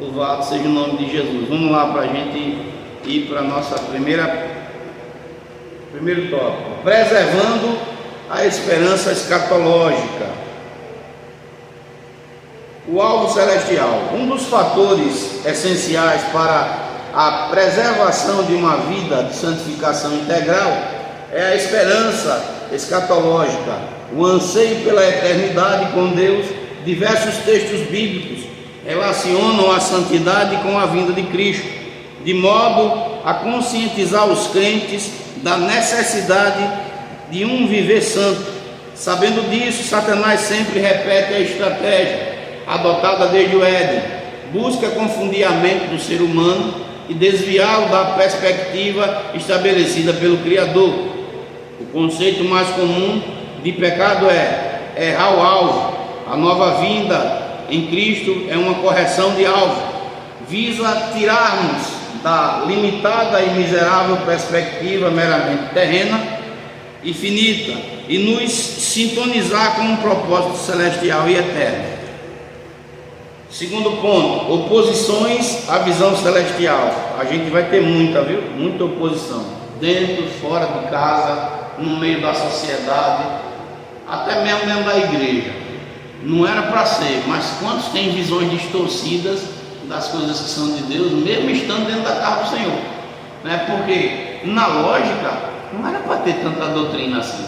Louvado seja o nome de Jesus. Vamos lá para a gente ir para a nossa primeiro tópico: preservando a esperança escatológica. O alvo celestial. Um dos fatores essenciais para a preservação de uma vida de santificação integral é a esperança escatológica, o anseio pela eternidade com Deus. Diversos textos bíblicos relacionam a santidade com a vinda de Cristo, de modo a conscientizar os crentes da necessidade de um viver santo. Sabendo disso, Satanás sempre repete a estratégia adotada desde o Éden: busca confundir a mente do ser humano e desviá-lo da perspectiva estabelecida pelo Criador. O conceito mais comum de pecado é errar o alvo. A nova vinda em Cristo é uma correção de alvo, visa tirar-nos da limitada e miserável perspectiva meramente terrena e finita e nos sintonizar com um propósito celestial e eterno. Segundo ponto: oposições à visão celestial. A gente vai ter muita, viu? Muita oposição, dentro, fora de casa, no meio da sociedade, até mesmo dentro da igreja. Não era para ser, mas quantos têm visões distorcidas das coisas que são de Deus, mesmo estando dentro da casa do Senhor? Porque na lógica não era para ter tanta doutrina assim.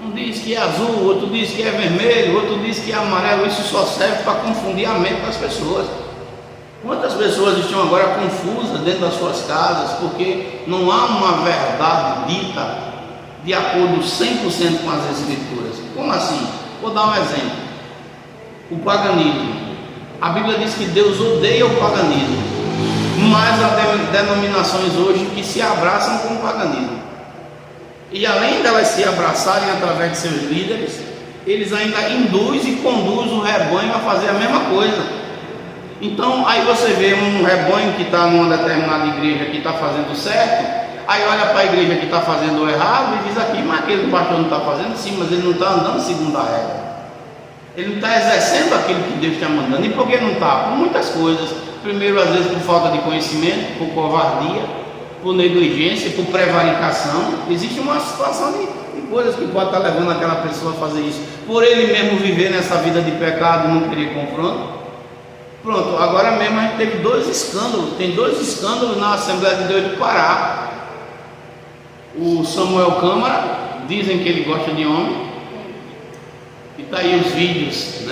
Um diz que é azul, outro diz que é vermelho, outro diz que é amarelo. Isso só serve para confundir a mente das pessoas. Quantas pessoas estão agora confusas dentro das suas casas porque não há uma verdade dita de acordo 100% com as Escrituras? Como assim? Vou dar um exemplo: o paganismo. A Bíblia diz que Deus odeia o paganismo, mas há denominações hoje que se abraçam com o paganismo. E além delas se abraçarem através de seus líderes, eles ainda induzem e conduzem o rebanho a fazer a mesma coisa. Então aí você vê um rebanho que está numa determinada igreja que está fazendo certo, aí olha para a igreja que está fazendo o errado e diz aqui: mas aquele pastor não está fazendo? Sim, mas ele não está andando segundo a regra, ele não está exercendo aquilo que Deus está mandando. E por que não está? Por muitas coisas. Primeiro, às vezes por falta de conhecimento, por covardia, por negligência, por prevaricação. Existe uma situação de coisas que pode estar levando aquela pessoa a fazer isso, por ele mesmo viver nessa vida de pecado e não querer confronto. Pronto, agora mesmo a gente teve 2 escândalos, tem 2 escândalos na Assembleia de Deus do Pará. O Samuel Câmara, dizem que ele gosta de homem, e está aí os vídeos,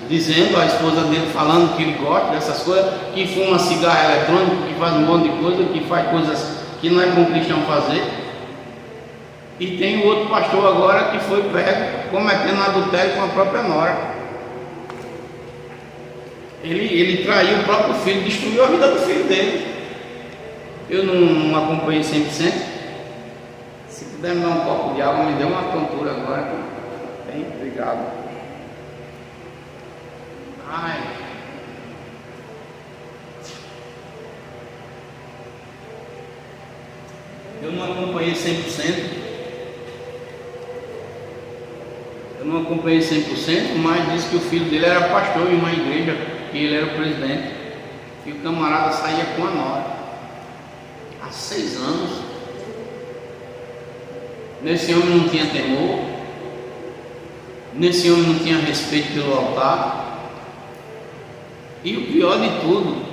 dizendo, a esposa dele falando que ele gosta dessas coisas, que fuma cigarro eletrônico, que faz um monte de coisa, que faz coisas que não é bom cristão fazer. E tem o outro pastor agora que foi pego cometendo adultério com a própria nora. Ele traiu o próprio filho, destruiu a vida do filho dele. Eu não acompanhei 100%. Se puder me dar um copo de água, me deu uma tontura agora. Bem, obrigado. Ai. Eu não acompanhei 100%. Eu não acompanhei 100%, mas disse que o filho dele era pastor em uma igreja, que ele era o presidente, e o camarada saía com a nora há 6 anos. Nesse homem não tinha temor, nesse homem não tinha respeito pelo altar, E o pior de tudo,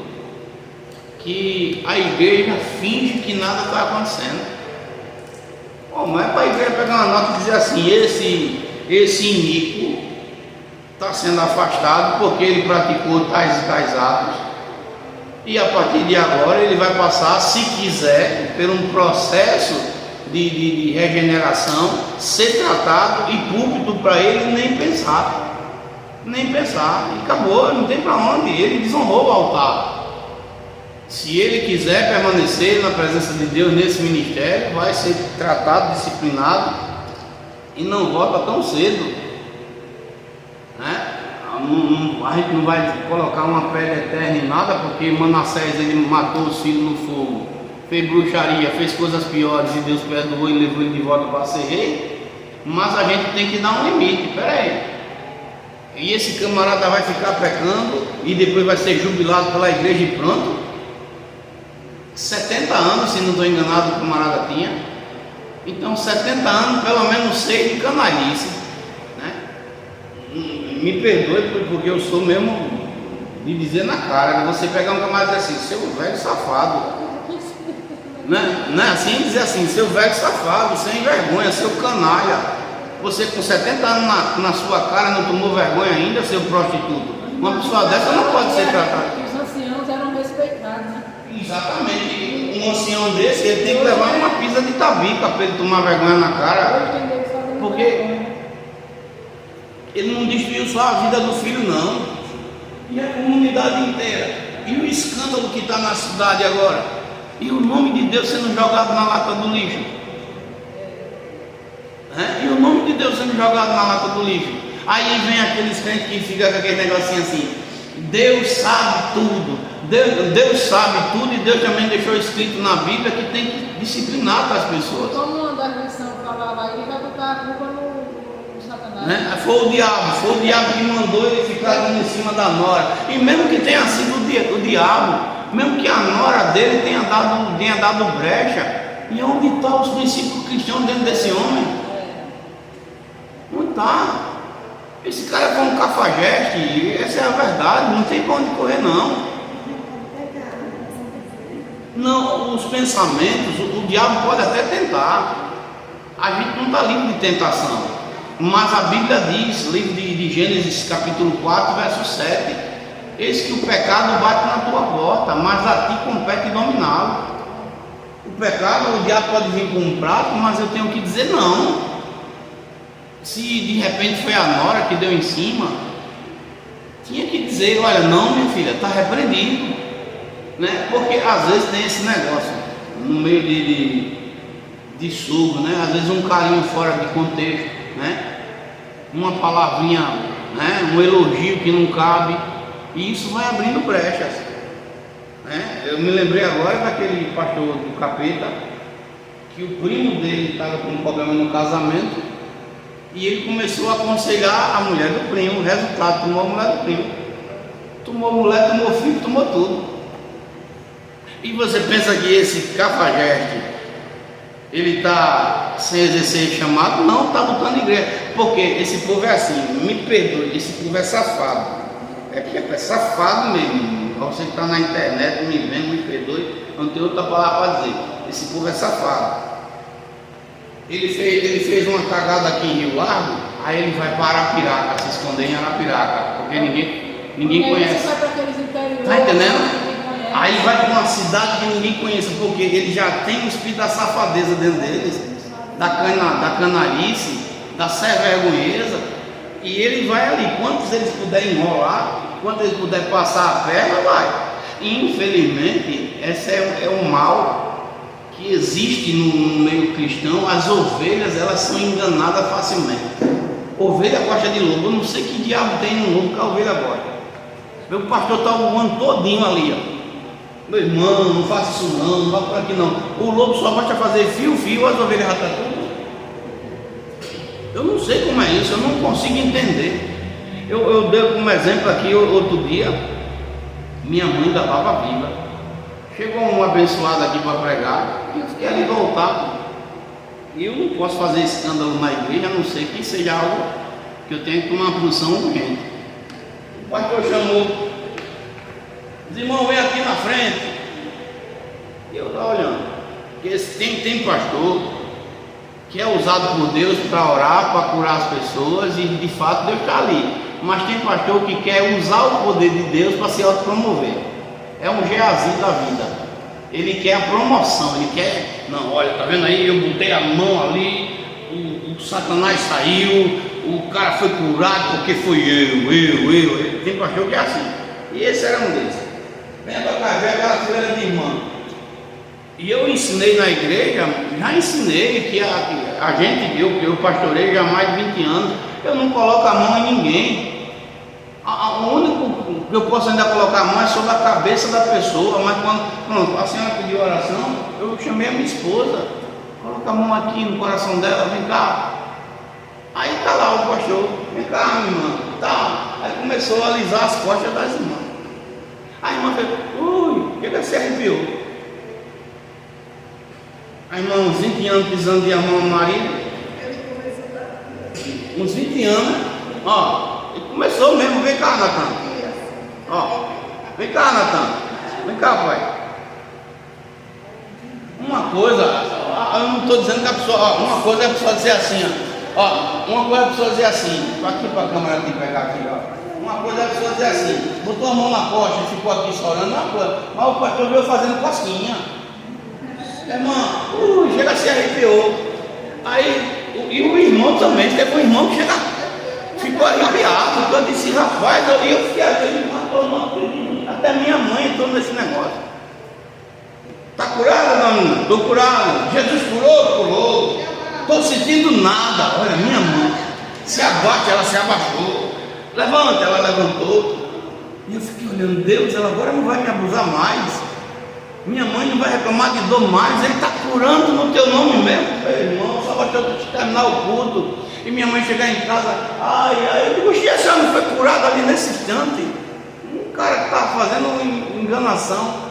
que a igreja finge que nada está acontecendo. Bom, mas é para a igreja pegar uma nota e dizer assim, esse iníquo está sendo afastado porque ele praticou tais e tais atos, e a partir de agora ele vai passar, se quiser, por um processo de regeneração, ser tratado, e púlpito para ele nem pensar, e acabou, não tem para onde. Ele desonrou o altar. Se ele quiser permanecer na presença de Deus nesse ministério, vai ser tratado, disciplinado, e não volta tão cedo, né? A gente não vai colocar uma pele eterna em nada, porque Manassés ele matou os filhos no fogo, fez bruxaria, fez coisas piores, e Deus perdoou e levou ele de volta para ser rei. Mas a gente tem que dar um limite. Peraí, e esse camarada vai ficar pecando e depois vai ser jubilado pela igreja e pronto? 70 anos, se não estou enganado, o camarada tinha. Então 70 anos pelo menos sei de canalice, né? Me perdoe porque eu sou mesmo de dizer na cara. Você pegar um camarada e dizer assim, seu velho safado, não é assim? Dizer assim, seu velho safado, sem vergonha, seu canalha. Você com 70 anos na sua cara não tomou vergonha ainda, seu prostituto? Uma pessoa dessa não pode ser tratada. Os anciãos eram respeitados, né? Exatamente. Um ancião desse, ele tem que levar uma pisa de tabica para ele tomar vergonha na cara. Porque ele não destruiu só a vida do filho, não. E a comunidade inteira. E o escândalo que está na cidade agora. E o nome de Deus sendo jogado na lata do lixo. E o nome de Deus sendo jogado na lata do lixo. Aí vem aqueles crentes que ficam com aquele negocinho assim, Deus sabe tudo, Deus sabe tudo, e Deus também deixou escrito na Bíblia que tem que disciplinar as pessoas. Como uma das lições falava aí, ele vai botar a culpa no Satanás. Foi o diabo que mandou ele ficar dando em cima da nora. E mesmo que tenha sido o diabo, mesmo que a nora dele tenha dado brecha, e onde estão os princípios cristãos dentro desse homem? Não está. Esse cara foi um cafajeste, essa é a verdade, não tem para onde correr não. Não, os pensamentos, o diabo pode até tentar. A gente não está livre de tentação. Mas a Bíblia diz, livro de Gênesis capítulo 4, verso 7, eis que o pecado bate na tua porta, mas a ti compete dominá-lo. O pecado, o diabo pode vir com um prato, mas eu tenho que dizer não. Se de repente foi a nora que deu em cima, tinha que dizer, olha, não, minha filha, está repreendido, né? Porque às vezes tem esse negócio no meio de sogro, né? Às vezes um carinho fora de contexto, né? Uma palavrinha, né? Um elogio que não cabe, e isso vai abrindo brechas, né? Eu me lembrei agora daquele pastor do Capeta, que o primo dele estava com um problema no casamento, e ele começou a aconselhar a mulher do primo. O resultado, tomou a mulher do primo, tomou a mulher, tomou o filho, tomou tudo. E você pensa que esse cafajeste, ele está sem exercer chamado? Não, está lutando igreja. Porque esse povo é assim, me perdoe, esse povo é safado. É safado mesmo. Você que está na internet me vendo, me perdoe, não tem outra palavra para dizer. Esse povo é safado. Ele fez uma cagada aqui em Rio Largo, aí ele vai para Arapiraca, se esconder em Arapiraca, porque ninguém conhece. Está entendendo? Aí vai para uma cidade que ninguém conhece, porque ele já tem o espírito da safadeza dentro deles, da canalice, da servergonheza, e ele vai ali, quantos eles puderem enrolar, quantos eles puderem passar a perna, vai. E infelizmente, esse é o mal que existe no meio cristão. As ovelhas, elas são enganadas facilmente. Ovelha gosta de lobo. Eu não sei que diabo tem no lobo que a ovelha gosta. Meu pastor está o ano todinho ali, ó. Meu irmão, não faça isso não vá por aqui não. O lobo só gosta de fazer fio, as ovelhas já estão tudo. Eu não sei como é isso, eu não consigo entender. Eu dei como exemplo aqui outro dia, minha mãe ainda estava viva. Chegou um abençoado aqui para pregar, e eu fiquei ali voltado. E eu não posso fazer escândalo na igreja, a não ser que seja algo que eu tenho que tomar uma posição urgente. O pastor chamou Os irmãos vêm aqui na frente. E eu estava olhando. Porque tem pastor que é usado por Deus para orar, para curar as pessoas, e de fato Deus está ali. Mas tem pastor que quer usar o poder de Deus para se autopromover. É um Geazi da vida. Ele quer a promoção, ele quer, não, olha, tá vendo aí, eu botei a mão ali, o Satanás saiu, o cara foi curado porque foi eu. Tem pastor que é assim. E esse era um desses. Vem para cá, vem aquela fileira de irmã. E eu ensinei na igreja, já ensinei que a gente, eu pastorei já há mais de 20 anos, eu não coloco a mão em ninguém. O único que eu posso ainda colocar a mão é sobre a cabeça da pessoa, mas quando a senhora pediu oração, eu chamei a minha esposa, coloca a mão aqui no coração dela, vem cá. Aí tá lá o pastor, vem cá, minha irmã, tá. Aí começou a alisar as costas das irmãs. A irmã fez, ui, o que se arrepiou? A irmã, uns 20 anos pisando de mão no marido, uns 20 anos, ó. E começou mesmo, vem cá, Natan. Ó, vem cá, Natan. Vem cá, pai. Uma coisa, eu não estou dizendo que a pessoa, ó, uma coisa é a pessoa dizer assim, ó, uma coisa é a pessoa dizer assim, aqui para a câmera aqui pegar aqui, ó. Uma coisa é a pessoa dizer assim, botou a mão na costa e ficou aqui chorando, uma coisa, mas o pastor veio fazendo cosquinha. Irmã, chega, se arrepiou. Aí, e o irmão também, teve um irmão que chega. Ficou arrepiado, eu disse, rapaz, eu fiquei ali, até minha mãe entrou nesse negócio. Está curada, não? Estou curado. Jesus curou. Estou sentindo nada. Olha, minha mãe se abate, ela se abaixou. Levanta, ela levantou. E eu fiquei olhando, Deus, ela agora não vai me abusar mais. Minha mãe não vai reclamar de dor mais. Ele está curando no teu nome mesmo. Meu irmão, só bateu para terminar o culto. E minha mãe chegar em casa, eu digo, a senhora não foi curada ali nesse instante? Um cara que estava fazendo enganação.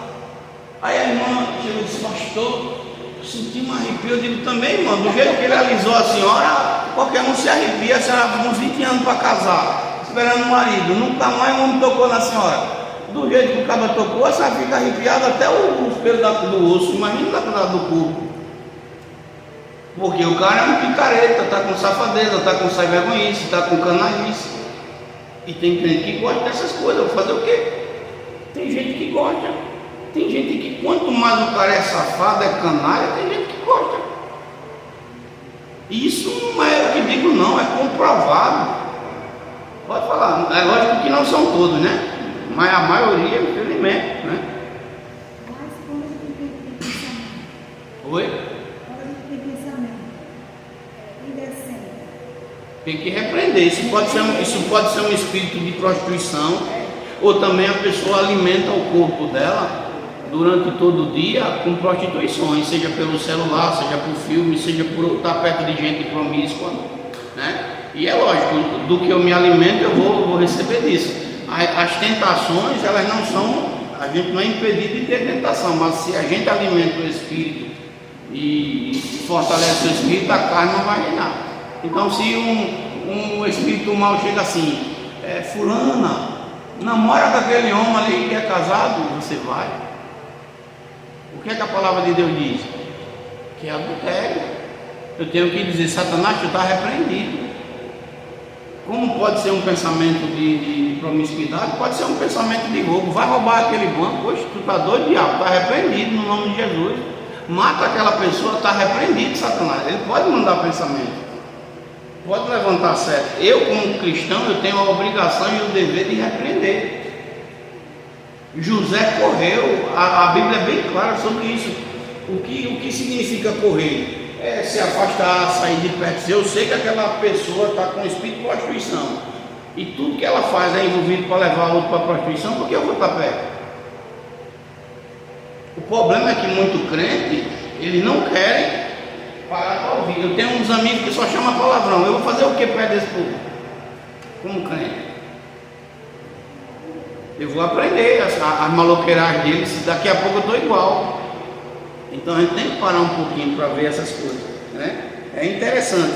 Aí a irmã chegou e disse, pastor, senti um arrepio. Eu digo, também, irmã, do jeito que ele alisou a senhora, qualquer um se arrepia. A senhora ficou uns 20 anos para casar, esperando o marido, nunca mais um homem tocou na senhora. Do jeito que o cabra tocou, a senhora fica arrepiada até os pelos do osso, imagina do corpo. Porque o cara é um picareta, está com safadeza, está com sai vergonhice, está com canalice. E tem gente que gosta dessas coisas. Vou fazer o quê? Tem gente que gosta. Tem gente que quanto mais o cara é safado, é canalha, tem gente que gosta. E isso não é o que digo não, é comprovado. Pode falar, é lógico que não são todos, né? Mas a maioria, infelizmente, né? Mas quando a gente tem pensamento. Oi? Quando a gente tem pensamento indecente. Tem que repreender. Isso pode ser um espírito de prostituição, ou também a pessoa alimenta o corpo dela durante todo o dia com prostituições, seja pelo celular, seja por filme, seja por estar perto de gente promíscua, né? E é lógico, do que eu me alimento eu vou receber disso. As tentações, elas não são, a gente não é impedido de ter tentação, mas se a gente alimenta o espírito e fortalece o espírito, a carne não vai reinar. Então, se um espírito mal chega assim, fulana, namora daquele homem ali que é casado, você vai. O que é que a palavra de Deus diz? Que é adultério. Eu tenho que dizer, Satanás, tu está repreendido. Como pode ser um pensamento de promiscuidade? Pode ser um pensamento de roubo. Vai roubar aquele banco, poxa, tu está doido, diabo, está repreendido no nome de Jesus. Mata aquela pessoa, está repreendido, Satanás. Ele pode mandar pensamento, pode levantar certo. Eu, como cristão, eu tenho a obrigação e o dever de repreender. José correu, a Bíblia é bem clara sobre isso. O que significa correr? É se afastar, sair de perto. Eu sei que aquela pessoa está com espírito de prostituição e tudo que ela faz é envolvido para levar outro para a prostituição, porque eu vou estar perto. O problema é que muito crente, eles não querem parar para ouvir. Eu tenho uns amigos que só chamam palavrão. Eu vou fazer o que perto desse povo? Como crente? Eu vou aprender as maloqueiragens deles. Daqui a pouco eu estou igual. Então a gente tem que parar um pouquinho para ver essas coisas, né? É interessante.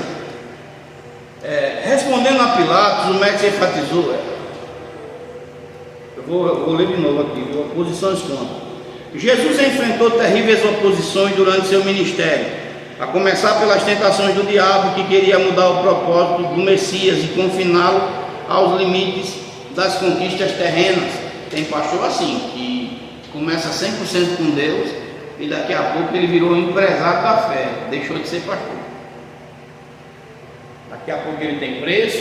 Respondendo a Pilatos, o médico enfatizou. Eu Vou ler de novo aqui, oposições contra. Jesus enfrentou terríveis oposições durante seu ministério, a começar pelas tentações do diabo, que queria mudar o propósito do Messias e confiná-lo aos limites das conquistas terrenas. Tem pastor assim, que começa 100% com Deus e daqui a pouco ele virou um empresário da fé, deixou de ser pastor. Daqui a pouco ele tem preço,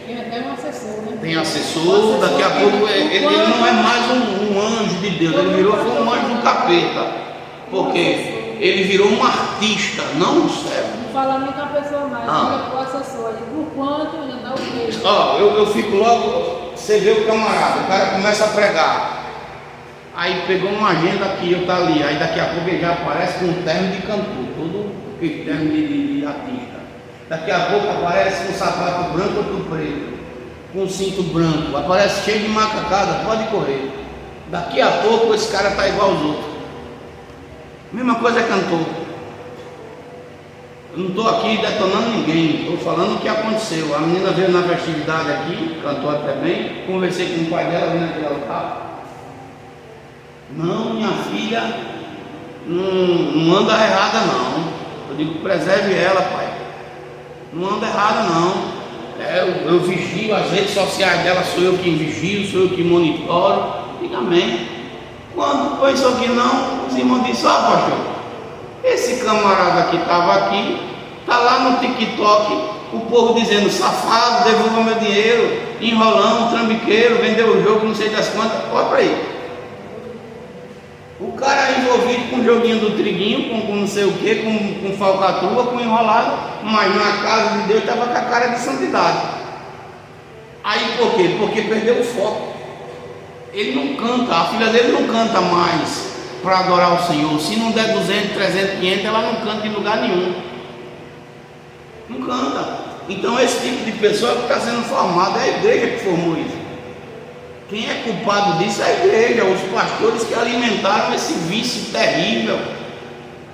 Tem até um assessor, né? tem assessor, daqui a pouco ele não é mais um anjo de Deus, ele virou foi um anjo do capeta, porque ele virou um artista, não um servo. Não fala nem com a pessoa mais, fica com o assessor ali. Por quanto ainda dá o quê? Ó, eu fico logo, você vê o camarada, o cara começa a pregar, aí pegou uma agenda aqui, eu tá ali, aí daqui a pouco ele já aparece com um terno de cantor, todo aquele terno de artista. Daqui a pouco aparece com um sapato branco ou com preto, com um cinto branco, aparece cheio de macacada, pode correr. Daqui a pouco esse cara tá igual aos outros. Mesma coisa é cantor. Eu não estou aqui detonando ninguém, estou falando o que aconteceu. A menina veio na festividade aqui, cantou até bem, conversei com o pai dela, vindo naquele altar. Não, minha filha, não anda errada não. Eu digo, preserve ela, pai. Não anda errada não. Eu vigio as redes sociais dela, sou eu que vigio, sou eu que monitoro. Diga amém. Quando pensou que não, os irmãos disseram, pastor, esse camarada que estava aqui, está lá no TikTok, o povo dizendo, safado, devolva meu dinheiro, enrolão, trambiqueiro, vendeu o jogo, não sei das quantas. Olha para aí. O cara é envolvido com o joguinho do triguinho, com não sei o que, com falcatrua, com enrolado, mas na casa de Deus estava com a cara de santidade. Aí por quê? Porque perdeu o foco. Ele não canta, a filha dele não canta mais para adorar o Senhor. Se não der 200, 300, 500, ela não canta em lugar nenhum. Não canta. Então esse tipo de pessoa que está sendo formada é a igreja que formou isso. Quem é culpado disso é a igreja, os pastores que alimentaram esse vício terrível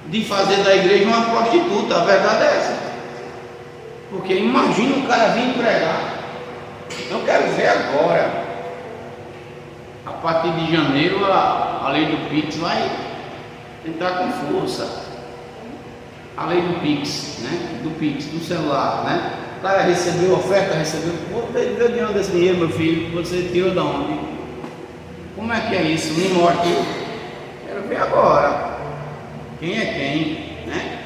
de fazer da igreja uma prostituta. A verdade é essa. Porque imagina um cara vir pregar. Eu quero ver agora. A partir de janeiro a lei do Pix vai entrar com força. A lei do Pix, né? Do Pix, do celular, né? O cara recebeu oferta, recebeu. Você deu de onde esse dinheiro, meu filho? Você tirou de onde? Como é que é isso? Me mostre. Quero ver agora. Quem é quem, né?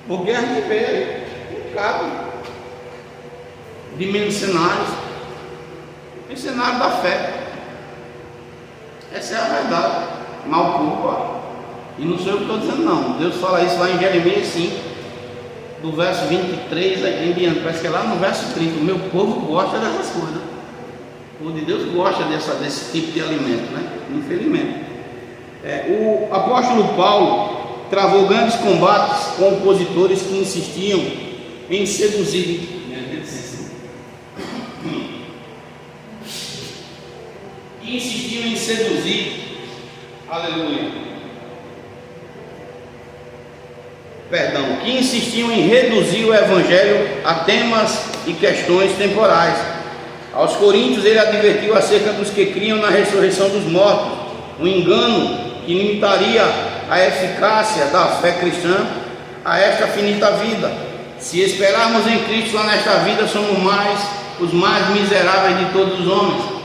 Porque a gente vê um cabo de mercenários, mercenário da fé. Essa é a verdade. Mal culpa. E não sei o que estou dizendo não. Deus fala isso lá em Jeremias 5, do verso 23 em diante. Parece que é lá no verso 30. O meu povo gosta dessas coisas. O povo de Deus gosta desse tipo de alimento, né? Infelizmente. O apóstolo Paulo travou grandes combates com opositores que insistiam em seduzir. Insistiam em seduzir, aleluia, que insistiam em reduzir o evangelho a temas e questões temporais. Aos coríntios ele advertiu acerca dos que criam na ressurreição dos mortos, um engano que limitaria a eficácia da fé cristã a esta finita vida. Se esperarmos em Cristo lá nesta vida, somos os mais miseráveis de todos os homens.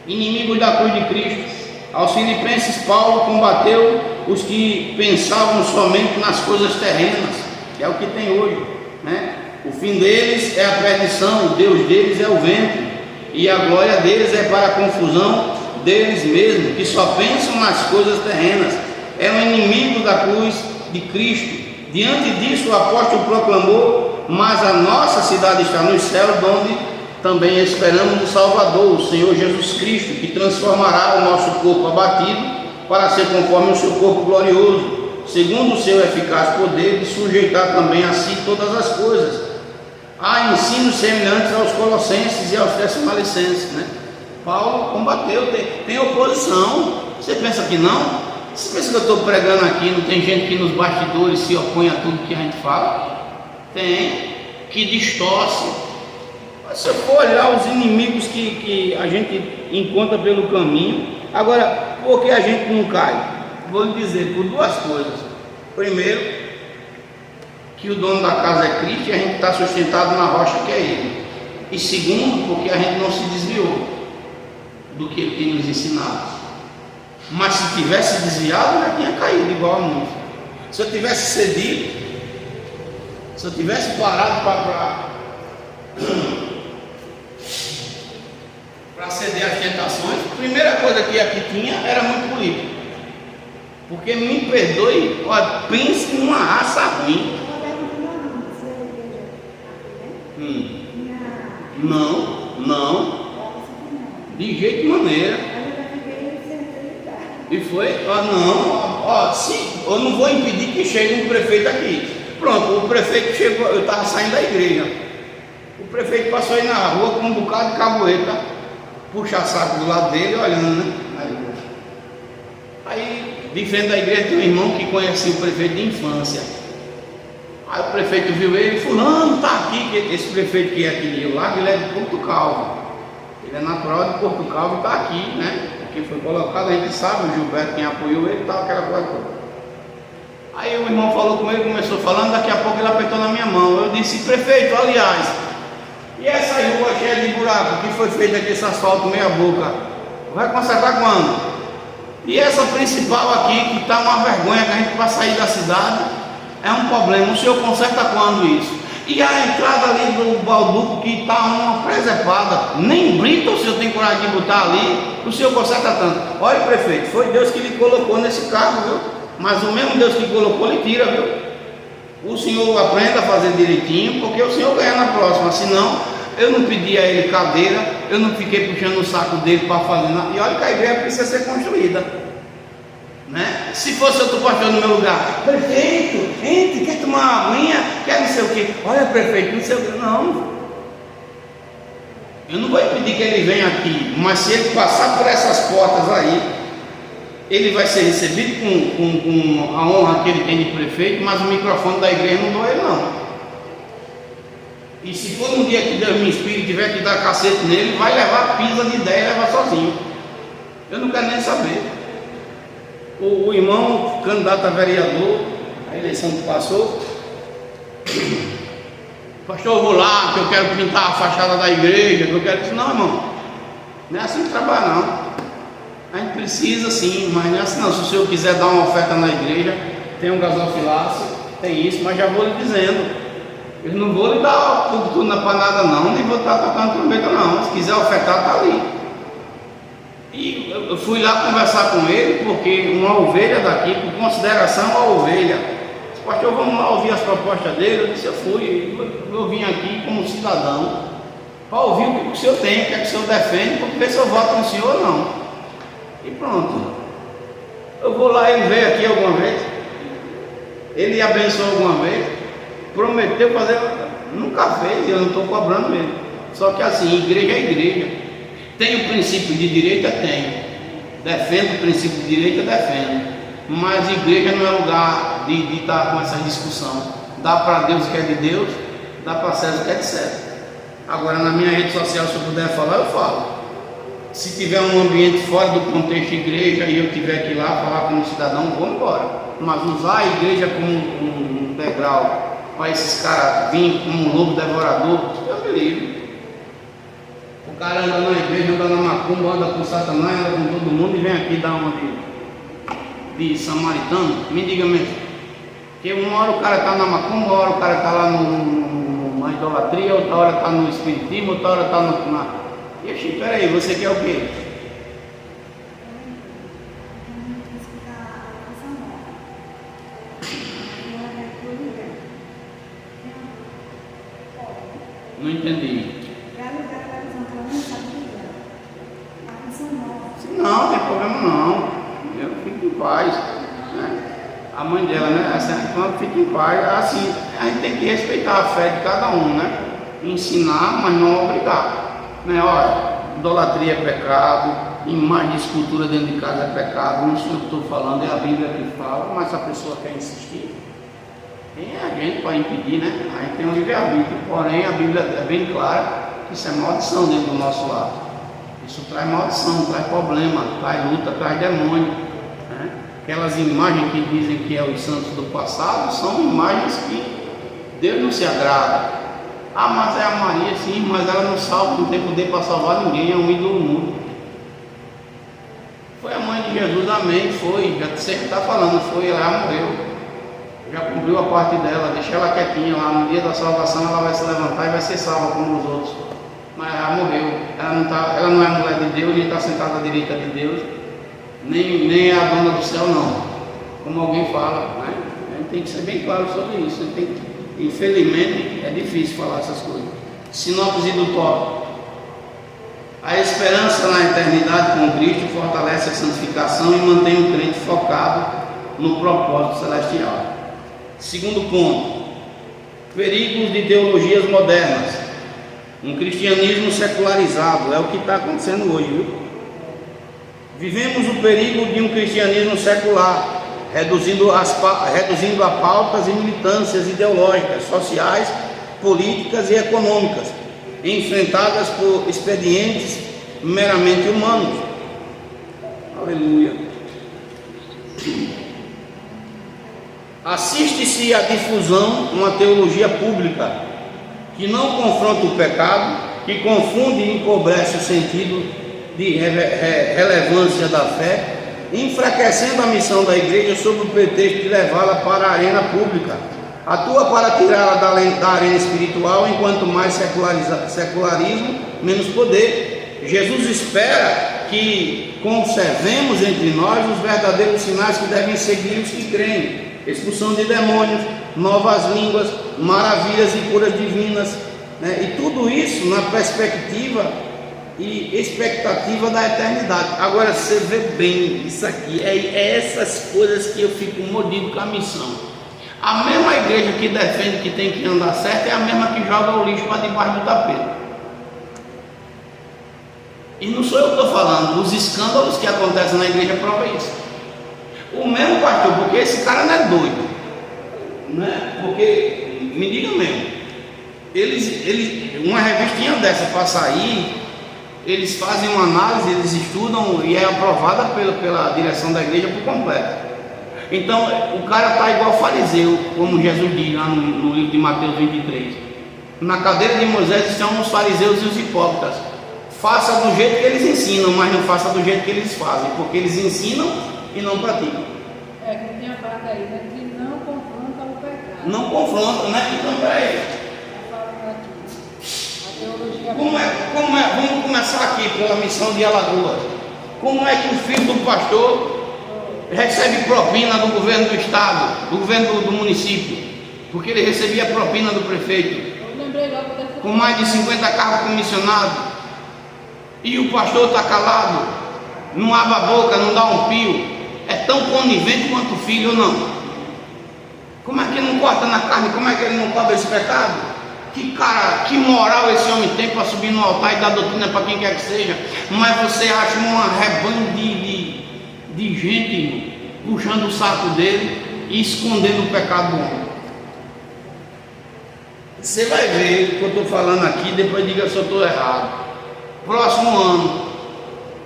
Inimigos da cruz de Cristo. Aos filipenses Paulo combateu os que pensavam somente nas coisas terrenas, que é o que tem hoje, né? O fim deles é a perdição, o Deus deles é o ventre, e a glória deles é para a confusão deles mesmos, que só pensam nas coisas terrenas. É um inimigo da cruz de Cristo. Diante disso o apóstolo proclamou: mas a nossa cidade está nos céus, onde também esperamos o Salvador, o Senhor Jesus Cristo, que transformará o nosso corpo abatido para ser conforme o seu corpo glorioso, segundo o seu eficaz poder de sujeitar também a si todas as coisas. Há ensinos semelhantes aos Colossenses e aos Tessalonicenses, né? Paulo combateu, tem oposição. Você pensa que não? Você pensa que eu estou pregando aqui, não tem gente que nos bastidores se opõe a tudo que a gente fala? Tem, que distorce. Se eu for olhar os inimigos que a gente encontra pelo caminho, agora, por que a gente não cai? Vou lhe dizer por duas coisas. Primeiro, que o dono da casa é Cristo e a gente está sustentado na rocha que é Ele. E segundo, porque a gente não se desviou do que Ele tem nos ensinado. Mas se tivesse desviado, já tinha caído igual a muitos. Se eu tivesse cedido, se eu tivesse parado para ceder às tentações, a primeira coisa que aqui tinha era muito político. Porque me perdoe, ó, pense numa raça ruim. Não, de jeito de maneira. E foi, sim, eu não vou impedir que chegue um prefeito aqui. Pronto, o prefeito chegou, eu estava saindo da igreja. O prefeito passou aí na rua com um bocado de caboeta, puxa saco do lado dele, olhando, né? Aí, de frente da igreja tem um irmão que conhecia o prefeito de infância. Aí o prefeito viu ele, fulano, tá aqui, esse prefeito que é aqui de Rio Largo, ele é de Porto Calvo. Ele é natural de Porto Calvo e está aqui, né? Porque foi colocado, a gente sabe, o Gilberto, quem apoiou ele, tal, aquela coisa toda. Aí o irmão falou com ele, começou falando, daqui a pouco ele apertou na minha mão. Eu disse, prefeito, aliás, e essa rua cheia de buraco, que foi feita aqui, esse asfalto meia boca, vai consertar quando? E essa principal aqui, que está uma vergonha, que a gente vai sair da cidade, é um problema. O senhor conserta quando isso? E a entrada ali do balduco, que está uma presepada, nem brita o senhor tem coragem de botar ali, o senhor conserta tanto. Olha, prefeito, foi Deus que lhe colocou nesse carro, viu? Mas o mesmo Deus que colocou, lhe tira, viu? O senhor aprenda a fazer direitinho, porque o senhor ganha na próxima. Senão, eu não pedi a ele cadeira, eu não fiquei puxando o saco dele para fazer nada. E olha que a igreja precisa ser construída, né? Se fosse outro pastor no meu lugar, prefeito, entre, quer tomar uma aguinha, quer não sei o que. Olha, prefeito, não sei o que. Não, eu não vou impedir que ele venha aqui, mas se ele passar por essas portas aí, ele vai ser recebido com a honra que ele tem de prefeito, mas o microfone da igreja não dou ele não. E se for um dia que Deus me inspire e tiver que dar cacete nele, vai levar pisa de ideia e levar sozinho. Eu não quero nem saber. O irmão candidato a vereador, a eleição que passou, pastor, eu vou lá, que eu quero pintar a fachada da igreja, que eu quero. Não, irmão, não é assim que trabalha não. A gente precisa sim, mas não é assim não. Se o senhor quiser dar uma oferta na igreja, tem um gasofilácio, tem isso, mas já vou lhe dizendo, eu não vou lhe dar tudo na panada não, nem vou estar tocando trombeta não. Se quiser ofertar, está ali. E eu fui lá conversar com ele, porque uma ovelha daqui, por consideração a ovelha, pastor, vamos lá ouvir as propostas dele. Eu disse, eu vim aqui como cidadão para ouvir o que o senhor tem, o que é que o senhor defende, para ver se eu voto no senhor ou não. E pronto. Eu vou lá, ele veio aqui alguma vez, ele abençoou alguma vez, prometeu fazer, nunca fez, eu não estou cobrando mesmo. Só que assim, igreja é igreja. Tem o princípio de direita? Tem. Defendo o princípio de direita? Defendo. Mas igreja não é lugar de estar com essa discussão. Dá para Deus o que é de Deus, dá para César o que é de César. Agora na minha rede social, se eu puder falar, eu falo. Se tiver um ambiente fora do contexto de igreja e eu tiver que ir lá falar como cidadão, vou embora. Mas usar a igreja como um degrau para esses caras virem como um lobo devorador, eu me livre. O cara anda na igreja, anda na macumba, anda com Satanás, anda com todo mundo e vem aqui dar uma de samaritano. Me diga mesmo. Porque uma hora o cara está na macumba, uma hora o cara está lá na idolatria, outra hora está no espiritismo, outra hora está na... Ixi, peraí, você quer o quê? Não entendi. Não, tem problema não. Eu fico em paz. Né? A mãe dela, né? Assim, quando fica em paz, assim, a gente tem que respeitar a fé de cada um, né? Ensinar, mas não obrigar. Né? Olha, idolatria é pecado, imagem de escultura dentro de casa é pecado, não sei o que estou falando, é a Bíblia que fala, mas se a pessoa quer insistir, quem é a gente para impedir, né? A gente tem um livre-arbítrio, porém a Bíblia é bem clara Isso é maldição dentro do nosso lar. Isso traz maldição, traz problema, traz luta, traz demônio, né? Aquelas imagens que dizem que é os santos do passado são imagens que Deus não se agrada. Ah, mas é a Maria, sim, mas ela não salva, não tem poder para salvar ninguém, é um ídolo mudo. Foi a mãe de Jesus, amém, foi, já você está falando, foi, ela morreu, já cumpriu a parte dela, deixa ela quietinha lá, no dia da salvação ela vai se levantar e vai ser salva como os outros. Mas ela morreu, ela não é mulher de Deus, nem está sentada à direita de Deus, nem é a dona do céu não, como alguém fala, né? A gente tem que ser bem claro sobre isso, infelizmente é difícil falar essas coisas. Sinopse do tópico: a esperança na eternidade com Cristo fortalece a santificação e mantém o crente focado no propósito celestial. Segundo ponto: perigos de teologias modernas. Um cristianismo secularizado é o que está acontecendo hoje, viu? Vivemos o perigo de um cristianismo secular, reduzindo a pautas e militâncias ideológicas, sociais, políticas e econômicas, enfrentadas por expedientes meramente humanos. Aleluia. Assiste-se à difusão de uma teologia pública que não confronta o pecado, que confunde e empobrece o sentido de relevância da fé, enfraquecendo a missão da igreja sob o pretexto de levá-la para a arena pública. Atua para tirá-la da arena espiritual, enquanto mais secularismo, menos poder. Jesus espera que conservemos entre nós os verdadeiros sinais que devem seguir os que creem: expulsão de demônios, novas línguas, maravilhas e curas divinas, né? E tudo isso na perspectiva e expectativa da eternidade. Agora você vê bem isso aqui, é essas coisas que eu fico mordido com a missão. A mesma igreja que defende que tem que andar certo é a mesma que joga o lixo para debaixo do tapete. E não sou eu que estou falando, os escândalos que acontecem na igreja provam isso. O mesmo pastor, porque esse cara não é doido, né? Porque, me diga mesmo, uma revistinha dessa para sair, eles fazem uma análise, eles estudam e é aprovada pela direção da igreja por completo. Então o cara está igual fariseu, como Jesus diz lá no livro de Mateus 23. Na cadeira de Moisés estão os fariseus e os hipócritas. Faça do jeito que eles ensinam, mas não faça do jeito que eles fazem, porque eles ensinam e não praticam. É que tem a parte aí, né, que não confronta o pecado. Não confronta, né? Então peraí. Como é? Vamos começar aqui pela missão de Alagoas. Como é que o filho do pastor recebe propina do governo do estado, do governo do município? Porque ele recebia propina do prefeito. Com mais de 50 cargos comissionados. E o pastor está calado, não abre a boca, não dá um pio. É tão conivente quanto o filho ou não? Como é que ele não corta na carne? Como é que ele não cobre esse pecado? Que moral esse homem tem para subir no altar e dar doutrina para quem quer que seja? Mas você acha um rebanho de gente puxando o saco dele e escondendo o pecado do homem. Você vai ver o que eu estou falando aqui, depois diga se eu estou errado. Próximo ano,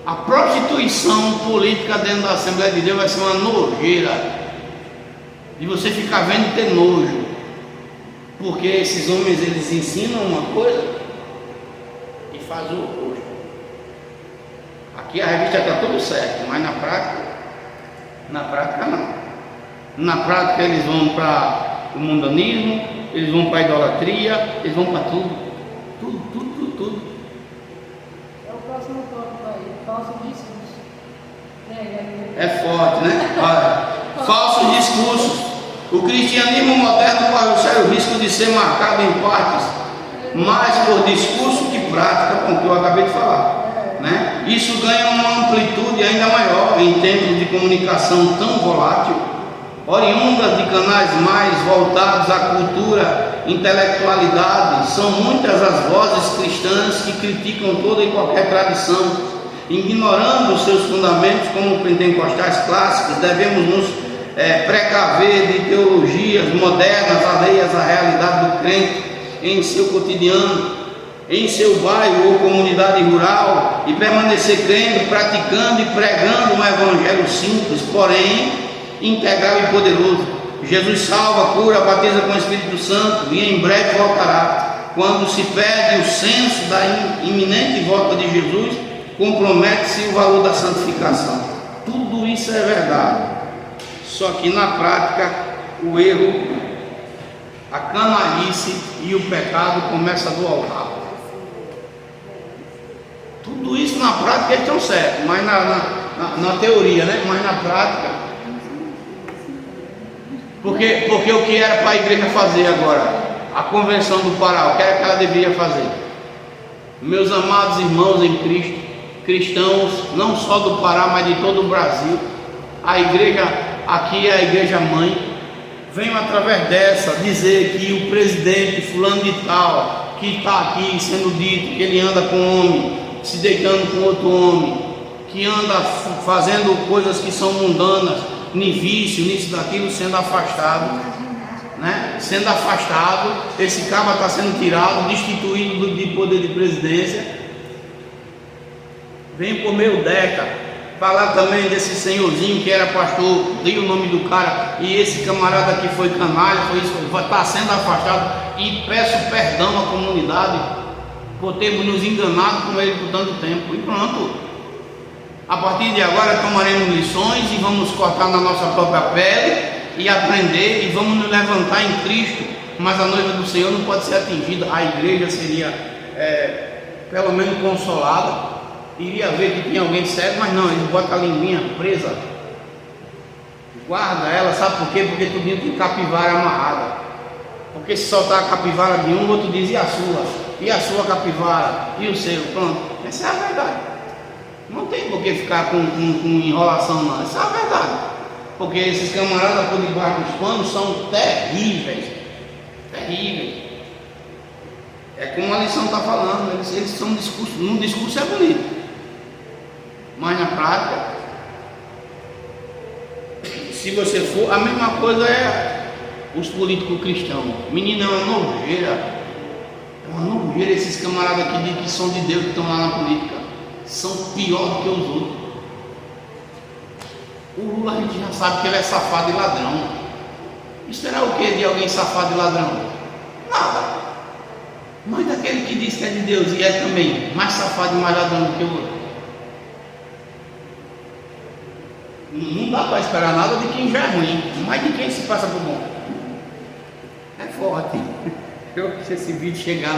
a prostituição política dentro da Assembleia de Deus vai ser uma nojeira, de você ficar vendo e ter nojo, porque esses homens, eles ensinam uma coisa e fazem o oposto. Aqui a revista está tudo certo, mas na prática não. Na prática eles vão para o mundanismo, eles vão para a idolatria, eles vão para tudo. É o próximo tópico aí, falso discurso. É forte, né? Olha, falsos discursos. O cristianismo moderno corre o sério risco de ser marcado em partes mais por discurso que prática, como eu acabei de falar, né? Isso ganha uma amplitude ainda maior em tempos de comunicação tão volátil, oriundas de canais mais voltados à cultura, intelectualidade. São muitas as vozes cristãs que criticam toda e qualquer tradição, ignorando os seus fundamentos como pentecostais clássicos. Devemos nos precaver de teologias modernas alheias à realidade do crente em seu cotidiano. em seu bairro ou comunidade rural e permanecer crendo, praticando e pregando um evangelho simples, porém integral e poderoso. Jesus salva, cura, batiza com o Espírito Santo e em breve voltará. Quando se perde o senso da iminente volta de Jesus, compromete-se o valor da santificação. Tudo isso é verdade, só que na prática o erro, a canalice e o pecado começam do altar. Tudo isso na prática eles estão certos, mas na teoria, né? Mas na prática, porque o que era para a igreja fazer agora? A convenção do Pará, o que era que ela deveria fazer? Meus amados irmãos em Cristo, cristãos não só do Pará, mas de todo o Brasil, a igreja aqui é a igreja mãe. Venho através dessa dizer que o presidente fulano de tal, que está aqui sendo dito que ele anda com homem, se deitando com outro homem, que anda fazendo coisas que são mundanas, nem vício, nisso daquilo, sendo afastado, né? Sendo afastado, esse cara está sendo tirado, destituído de poder de presidência. Vem por meio Deca falar também desse senhorzinho que era pastor, dei o nome do cara, e esse camarada que foi canalha, foi isso, está sendo afastado, e peço perdão à comunidade por termos nos enganado com ele por tanto tempo, e pronto. A partir de agora tomaremos lições e vamos cortar na nossa própria pele e aprender e vamos nos levantar em Cristo, mas a noiva do Senhor não pode ser atingida. A igreja seria pelo menos consolada, iria ver que tinha alguém sério, mas não, eles botam a linguinha presa, guarda ela, sabe por quê? Porque tu tem capivara amarrada, porque se soltar a capivara de um, o outro diz, e a sua capivara, e o seu, pronto, essa é a verdade. Não tem por que ficar com enrolação não, essa é a verdade, porque esses camaradas por debaixo dos panos são terríveis, terríveis. É como a lição está falando, eles são num discurso é bonito, mas na prática, se você for, a mesma coisa é os políticos cristãos. Menina, é uma nojeira esses camaradas que dizem que são de Deus, que estão lá na política. São pior do que os outros. O Lula a gente já sabe que ele é safado e ladrão. Esperar o que de alguém safado e ladrão? Nada. Mas daquele que diz que é de Deus e é também mais safado e mais ladrão do que o outro, não dá para esperar nada de quem já é ruim, mas de quem se passa por bom. É forte. Se esse vídeo chegar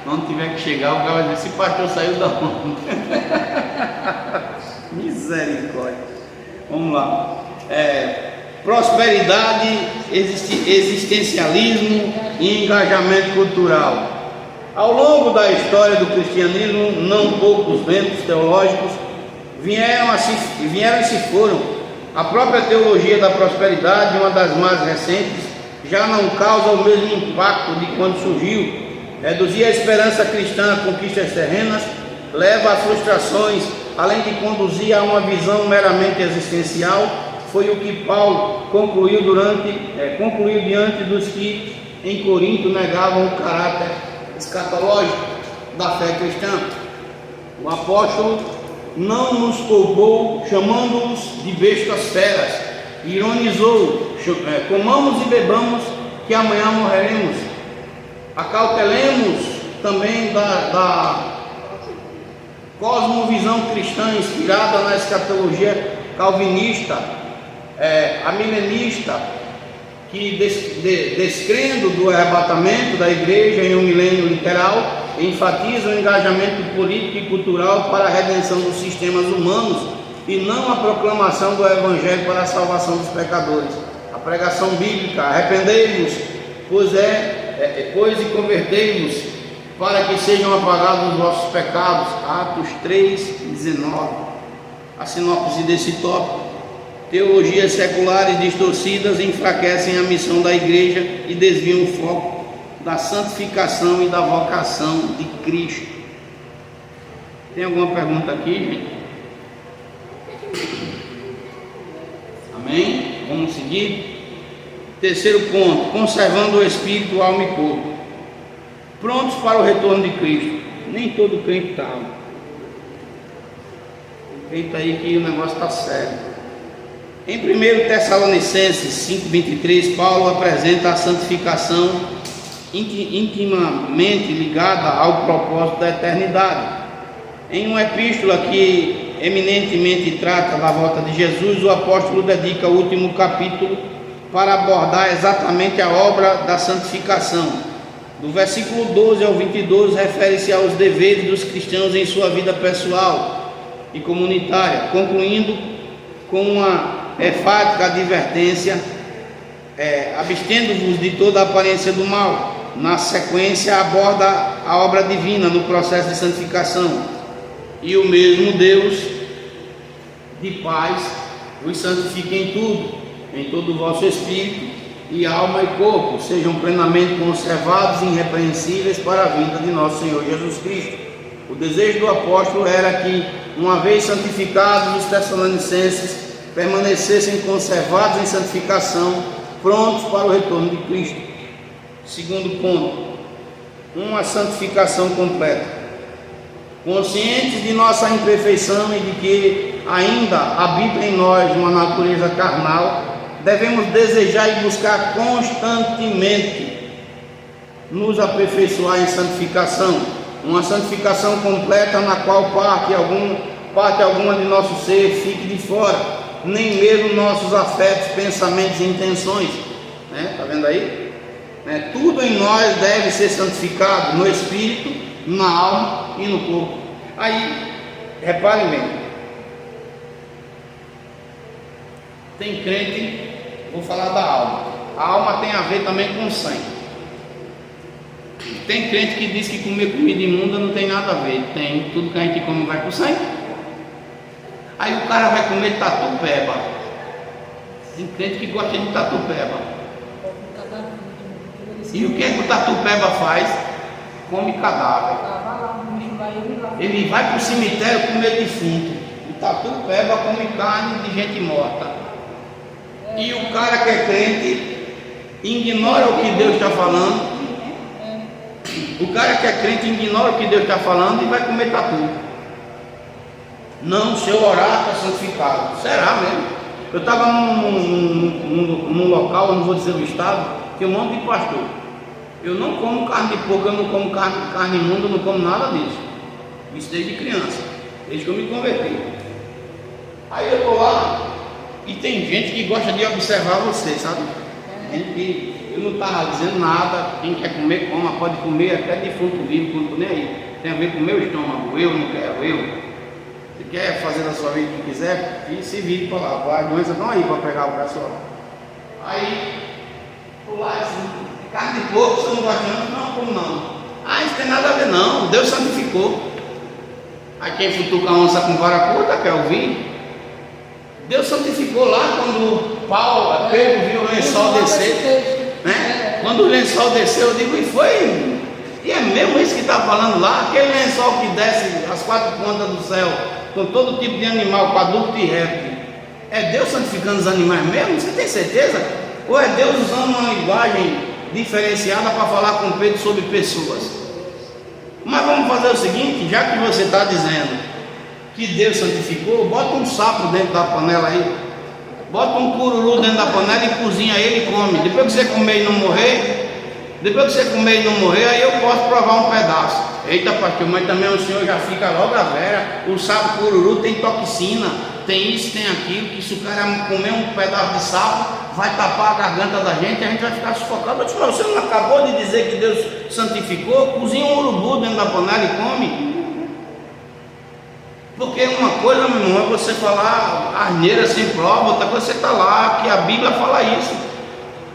onde tiver que chegar, o cara vai dizer, esse pastor saiu da onde? Misericórdia. Vamos lá. Prosperidade, existencialismo e engajamento cultural. Ao longo da história do cristianismo, não poucos ventos teológicos vieram e se foram. A própria teologia da prosperidade, uma das mais recentes, já não causa o mesmo impacto de quando surgiu. Reduzir a esperança cristã a conquistas terrenas leva a frustrações, além de conduzir a uma visão meramente existencial. Foi o que Paulo concluiu diante dos que em Corinto negavam o caráter escatológico da fé cristã. O apóstolo não nos poupou, chamando-os de bestas feras, ironizou, comamos e bebamos, que amanhã morreremos. Acautelemos também da cosmovisão cristã inspirada na escatologia calvinista, amilenista, que descrendo do arrebatamento da igreja em um milênio literal, enfatiza o engajamento político e cultural para a redenção dos sistemas humanos e não a proclamação do evangelho para a salvação dos pecadores. A pregação bíblica, arrependei-vos, pois e convertei-vos, para que sejam apagados os vossos pecados. Atos 3:19. A sinopse desse tópico: teologias seculares distorcidas enfraquecem a missão da igreja e desviam o foco da santificação e da vocação de Cristo. Tem alguma pergunta aqui, gente? Amém? Vamos seguir. Terceiro ponto: conservando o espírito, alma e corpo, prontos para o retorno de Cristo. nem todo crente está. Crente aí que o negócio está sério. Em 1 Tessalonicenses 5,23, Paulo apresenta a santificação intimamente ligada ao propósito da eternidade. Em uma epístola que eminentemente trata da volta de Jesus, o apóstolo dedica o último capítulo para abordar exatamente a obra da santificação. Do versículo 12 ao 22 refere-se aos deveres dos cristãos em sua vida pessoal e comunitária, concluindo com uma enfática advertência: abstendo-vos de toda a aparência do mal. Na sequência aborda a obra divina no processo de santificação. E o mesmo Deus de paz vos santifique em tudo, em todo o vosso espírito e alma e corpo, sejam plenamente conservados e irrepreensíveis para a vinda de nosso Senhor Jesus Cristo. O desejo do apóstolo era que, uma vez santificados, os tessalonicenses permanecessem conservados em santificação, prontos para o retorno de Cristo. Segundo ponto, uma santificação completa. Conscientes de nossa imperfeição e de que ainda habita em nós uma natureza carnal, devemos desejar e buscar constantemente nos aperfeiçoar em santificação, uma santificação completa na qual parte alguma de nosso ser fique de fora, nem mesmo nossos afetos, pensamentos e intenções. Está vendo aí? Tudo em nós deve ser santificado, no espírito, na alma e no corpo. Aí, reparem bem, tem crente, vou falar da alma. A alma tem a ver também com o sangue. Tem crente que diz que comer comida imunda não tem nada a ver. Tem, tudo que a gente come vai para o sangue. Aí o cara vai comer tatupeba. Tem crente que gosta de tatupeba. E o que é que o tatupeba faz? Come cadáver. Ele vai para o cemitério comer defunto. O tatupeba come carne de gente morta. E o cara que é crente ignora o que Deus está falando. O cara que é crente ignora o que Deus está falando e vai comer tatu. Não, seu orar está santificado. Será mesmo? Eu estava num local, não vou dizer o estado, que um monte de pastor. Eu não como carne de porco, eu não como carne imunda, eu não como nada disso. Isso desde criança, desde que eu me converti. Aí eu estou lá e tem gente que gosta de observar você, sabe? Gente que eu não estava dizendo nada, quem quer comer, coma, pode comer até defunto vivo, não estou nem aí. Tem a ver com o meu estômago, eu não quero, eu. Se quer fazer da sua vida o que quiser, se vire para lá, as doenças estão aí para pegar o pessoal. Aí, por lá assim, carne de porco, você não gosta não, como não? Ah, isso tem nada a ver não, Deus santificou. Aí quem futuca a onça com vara curta, quer ouvir? Deus santificou lá quando Pedro viu o lençol descer, né? Quando o lençol desceu, eu digo, e foi? E é mesmo isso que está falando lá? Aquele lençol que desce as quatro pontas do céu, com todo tipo de animal, quadrúpede e réptil, é Deus santificando os animais mesmo? Você tem certeza? Ou é Deus usando uma linguagem diferenciada para falar com Pedro sobre pessoas? Mas vamos fazer o seguinte, já que você está dizendo que Deus santificou, bota um sapo dentro da panela aí, bota um cururu dentro da panela e cozinha ele e come. Depois que você comer e não morrer, aí eu posso provar um pedaço. Eita pastor, mas também o senhor já fica logo a vera. O sapo cururu tem toxina, tem isso, tem aquilo, que se o cara comer um pedaço de sapo, vai tapar a garganta da gente e a gente vai ficar sufocado. Eu disse, mas você não acabou de dizer que Deus santificou? Cozinha um urubu dentro da panela e come. Porque uma coisa, meu irmão, é você falar asneira sem prova, outra coisa você está lá, que a Bíblia fala isso.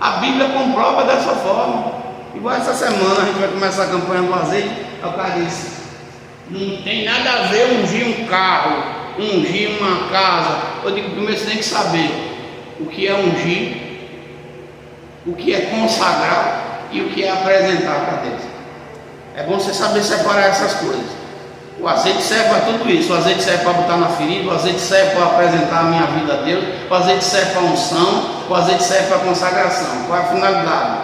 A Bíblia comprova dessa forma. Igual essa semana a gente vai começar a campanha do azeite. Aí o cara disse, não tem nada a ver ungir um carro, ungir uma casa. Eu digo, primeiro você tem que saber o que é ungir, o que é consagrar e o que é apresentar para Deus. É bom você saber separar essas coisas. O azeite serve para tudo isso. O azeite serve para botar na ferida, o azeite serve para apresentar a minha vida a Deus, o azeite serve para unção, o azeite serve para consagração. Qual é a finalidade?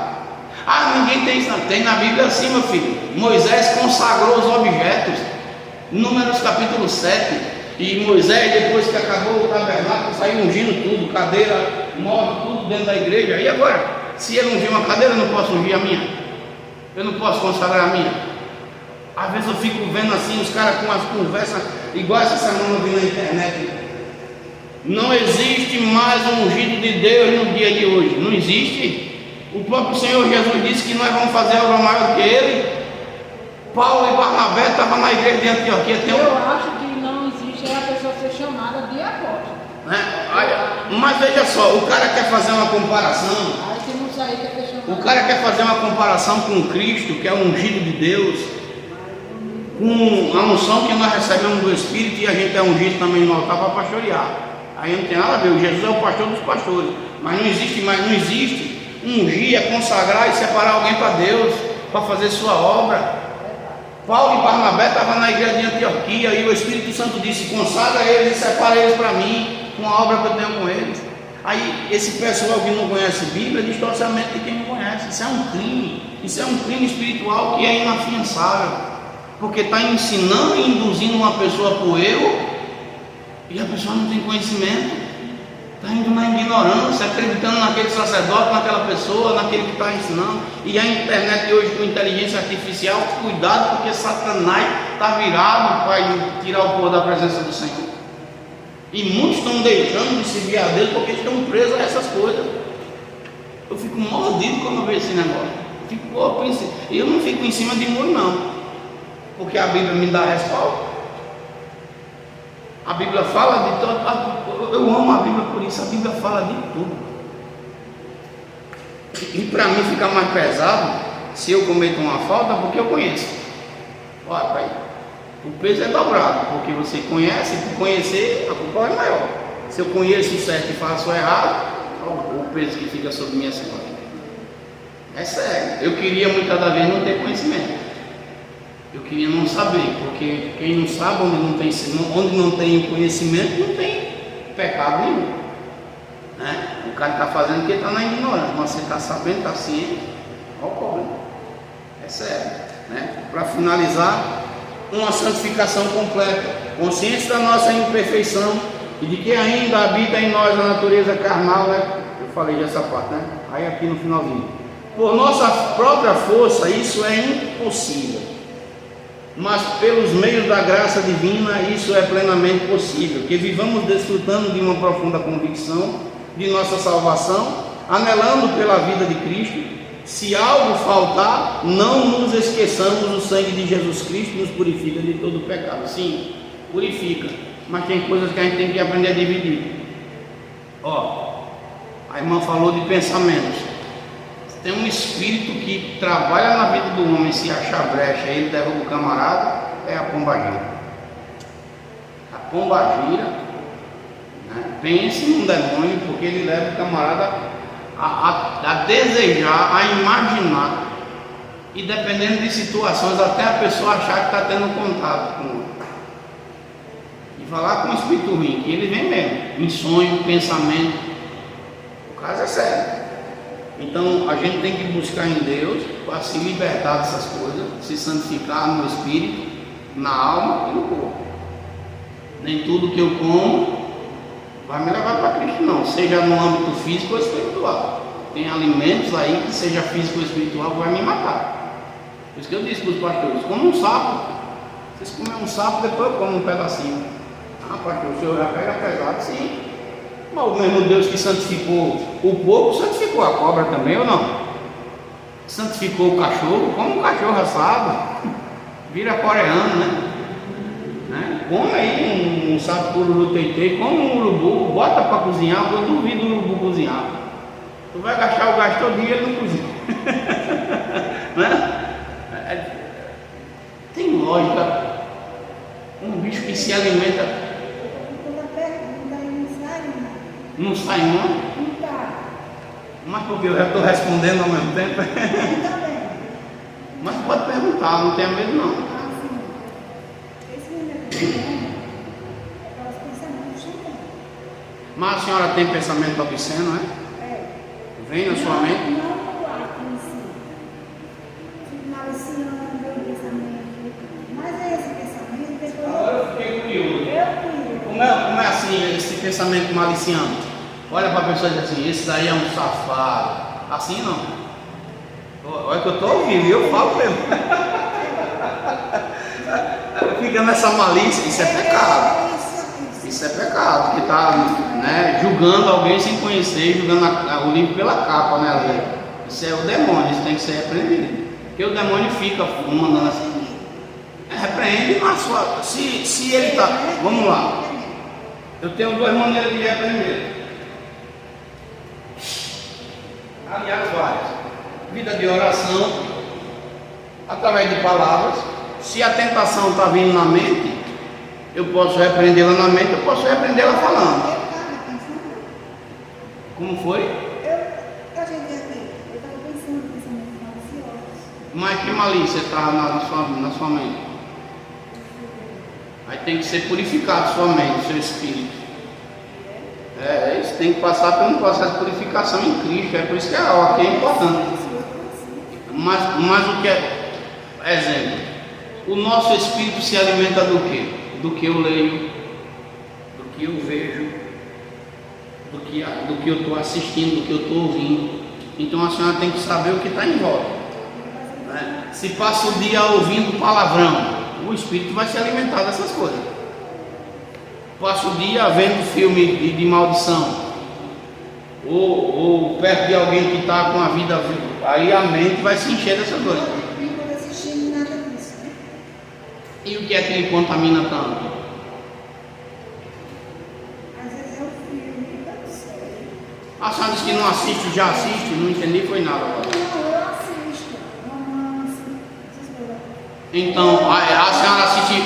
Ah, ninguém tem isso. Tem na Bíblia assim, meu filho. Moisés consagrou os objetos. Números capítulo 7. E Moisés, depois que acabou o tabernáculo, saiu ungindo tudo, cadeira, móvel, tudo dentro da igreja. E agora? Se ele ungir uma cadeira, eu não posso ungir a minha? Eu não posso consagrar a minha? Às vezes eu fico vendo assim, os caras com as conversas, igual essa semana eu vi na internet. Não existe mais um ungido de Deus no dia de hoje. Não existe. O próprio Senhor Jesus disse que nós vamos fazer obra maior do que Ele. Paulo e Barnabé estavam na igreja de Antioquia. Eu acho que não existe a pessoa ser chamada de apóstolo. Mas veja só, o cara quer fazer uma comparação. Aí se não sair, quer ser chamado. O cara quer fazer uma comparação com Cristo, que é o ungido de Deus, com a unção que nós recebemos do Espírito, e a gente é ungido também no altar para pastorear. Aí não tem nada a ver. Jesus é o pastor dos pastores. Mas não existe ungir, é consagrar e separar alguém para Deus, para fazer sua obra. Paulo e Barnabé estavam na igreja de Antioquia e o Espírito Santo disse: consagra eles e separa eles para mim, com a obra que eu tenho com eles. Aí esse pessoal que não conhece Bíblia distorce a mente de quem não conhece. Isso é um crime. Isso é um crime espiritual que é inafiançável, porque está ensinando e induzindo uma pessoa para o erro, e a pessoa não tem conhecimento, está indo na ignorância, acreditando naquele sacerdote, naquela pessoa, naquele que está ensinando. E a internet hoje com inteligência artificial, cuidado, porque Satanás está virado para tirar o povo da presença do Senhor. E muitos estão deixando de servir a Deus porque estão presos a essas coisas. Eu fico mordido quando eu vejo esse negócio. Eu não fico em cima de muro não, porque a Bíblia me dá respaldo. A Bíblia fala de tudo. Eu amo a Bíblia por isso. A Bíblia fala de tudo. E para mim fica mais pesado se eu cometo uma falta, porque eu conheço. Olha, pai, o peso é dobrado, porque você conhece, e por conhecer a culpa é maior. Se eu conheço o certo e faço o errado, o peso que fica sobre minha senhora. É sério. Eu queria muitas das vezes não ter conhecimento. Eu queria não saber, porque quem não sabe, onde não tem conhecimento, não tem pecado nenhum, né? O cara está fazendo porque está na ignorância, mas você está sabendo, está ciente, olha o problema. É sério, né? Para finalizar, uma santificação completa, consciência da nossa imperfeição e de que ainda habita em nós a natureza carnal, né? Eu falei dessa parte, né? Aí aqui no finalzinho, por nossa própria força isso é impossível, mas pelos meios da graça divina isso é plenamente possível, que vivamos desfrutando de uma profunda convicção de nossa salvação, anelando pela vida de Cristo. Se algo faltar, não nos esqueçamos, o sangue de Jesus Cristo nos purifica de todo o pecado. Sim, purifica, mas tem coisas que a gente tem que aprender a dividir. A irmã falou de pensamentos. Tem um espírito que trabalha na vida do homem, se achar brecha, ele derruba o camarada, é a pombagira. A pombagira, né? Pense num demônio, porque ele leva o camarada a desejar, a imaginar, e dependendo de situações, até a pessoa achar que está tendo contato com ele. E falar com o espírito ruim, que ele vem mesmo, em sonho, pensamento. O caso é sério. Então a gente tem que buscar em Deus para se libertar dessas coisas, se santificar no espírito, na alma e no corpo. Nem tudo que eu como vai me levar para Cristo, não, seja no âmbito físico ou espiritual. Tem alimentos aí que seja físico ou espiritual que vai me matar. Por isso que eu disse para os pastores: como um sapo. Vocês comerem um sapo, depois eu como um pedacinho. Ah, pastor, o senhor já pega pesado? Sim. Mas o mesmo Deus que santificou o porco, santificou a cobra também, ou não? Santificou o cachorro, como um cachorro assado, vira coreano, né? Come aí um sapo pururu teitei, come um urubu, bota para cozinhar, eu duvido o urubu cozinhar. Tu vai gastar o gasto todo dia, ele não cozinha. Né? Tem lógica. Um bicho que se alimenta. Não sai não? Não tá. Mas porque eu já estou respondendo ao mesmo tempo. Também. Mas pode perguntar, não tenha medo não. Ah, sim. Esse menino é para os pensamentos também. Mas a senhora tem pensamento obsceno, é? É. Vem na sua mente? Não no ato em si. como é assim, esse pensamento maliciano? Olha para a pessoa e diz assim, esse daí é um safado. Assim não. Olha que eu estou ouvindo, eu falo mesmo. Fica nessa malícia, isso é pecado. Isso é pecado, porque está, né, julgando alguém sem conhecer, julgando o livro pela capa, né, às vezes. Isso é o demônio, isso tem que ser repreendido. Porque o demônio fica mandando assim. Repreende na sua. Se ele está. Vamos lá. Eu tenho duas maneiras de repreender. Aliás, várias. Vida de oração, através de palavras. Se a tentação está vindo na mente, eu posso repreendê-la na mente, eu posso repreendê-la falando. Como foi? Eu cheguei aqui, eu estava pensando em pensamento malicioso. Mas que malícia está na sua mente? Aí tem que ser purificado sua mente, seu espírito. Isso tem que passar por um processo de purificação em Cristo. É por isso que aqui é importante. Mas o que é? Exemplo. O nosso espírito se alimenta do quê? Do que eu leio, do que eu vejo, do que eu estou assistindo, do que eu estou ouvindo. Então a senhora tem que saber o que está em volta. Né? Se passa o dia ouvindo palavrão, o espírito vai se alimentar dessas coisas. Passa o dia vendo filme de maldição, ou perto de alguém que está com a vida viva, aí a mente vai se encher dessas coisas. Não estou assistindo nada disso, né? E o que é que lhe contamina tanto? Às vezes é o filme, eu não sei. A senhora disse que não assiste, já assiste, não entendi, foi nada. Não, eu assisto, romance, essas coisas. Então, a senhora assiste,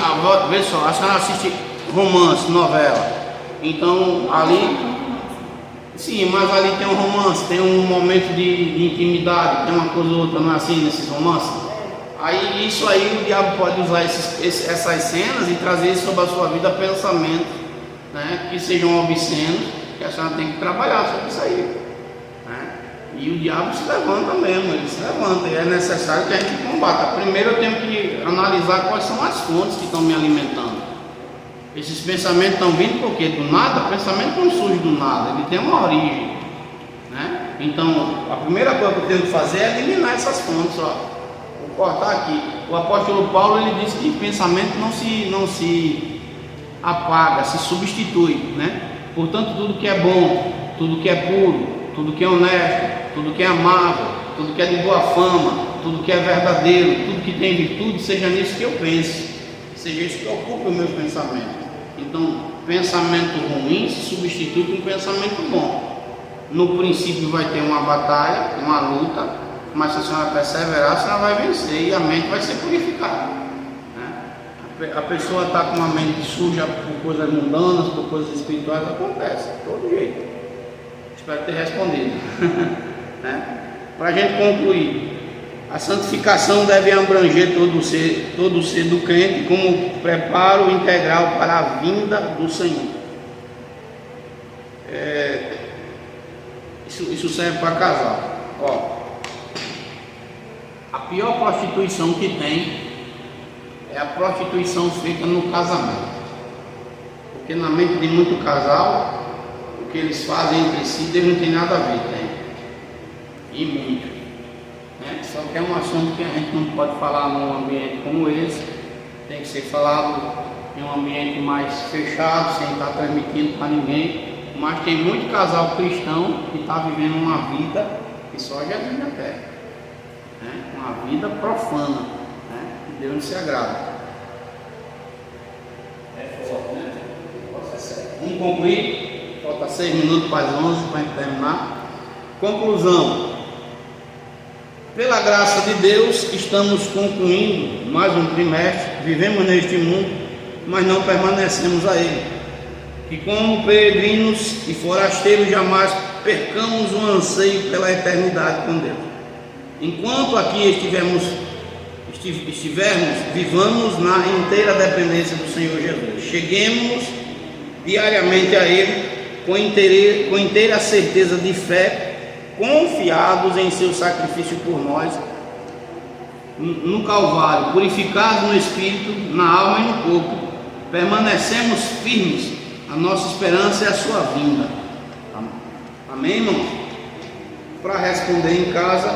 vê só, a senhora assiste romance, novela. Então, ali, sim, mas ali tem um romance, tem um momento de intimidade, tem uma coisa ou outra, não é assim, nesses romances? Aí, isso aí, o diabo pode usar essas cenas e trazer sobre a sua vida pensamentos, né, que sejam obscenos, que a senhora tem que trabalhar sobre isso aí, né? E o diabo se levanta mesmo, ele se levanta, e é necessário que a gente combata. Primeiro eu tenho que analisar quais são as fontes que estão me alimentando. Esses pensamentos estão vindo porque do nada, o pensamento não surge do nada, ele tem uma origem, né? Então, a primeira coisa que eu tenho que fazer é eliminar essas fontes, ó. Vou cortar aqui. O apóstolo Paulo, ele disse que pensamento não se apaga, se substitui, né? Portanto, tudo que é bom, tudo que é puro, tudo que é honesto, tudo que é amável, tudo que é de boa fama, tudo que é verdadeiro, tudo que tem virtude, seja nisso que eu pense, seja isso que ocupe o meu pensamento. Então, pensamento ruim se substitui por um pensamento bom. No princípio vai ter uma batalha, uma luta, mas se a senhora perseverar, a senhora vai vencer e a mente vai ser purificada, né? A pessoa está com uma mente suja por coisas mundanas, por coisas espirituais, acontece, de todo jeito. Espero ter respondido. Né? Para a gente concluir, a santificação deve abranger todo o ser do crente como preparo integral para a vinda do Senhor. Isso serve para casal. Ó, a pior prostituição que tem é a prostituição feita no casamento. Porque na mente de muito casal, o que eles fazem entre si, Deus não tem nada a ver, tem. E muito. Né? Só que é um assunto que a gente não pode falar num ambiente como esse, tem que ser falado em um ambiente mais fechado, sem estar transmitindo para ninguém. Mas tem muito casal cristão que está vivendo uma vida que só Jesus na terra, né? Uma vida profana, né? Que Deus não se agrada. É forte, né? Vamos concluir, falta 6 minutos para as 11 para a gente terminar. Conclusão: pela graça de Deus, estamos concluindo mais um trimestre. Vivemos neste mundo, mas não permanecemos a ele. Que como peregrinos e forasteiros jamais percamos o anseio pela eternidade com Deus. Enquanto aqui estivermos, vivamos na inteira dependência do Senhor Jesus. Cheguemos diariamente a Ele com inteira certeza de fé, confiados em seu sacrifício por nós no Calvário, purificados no Espírito, na alma e no corpo. Permanecemos firmes A nossa esperança é a sua vinda. Amém, irmãos? Para responder em casa,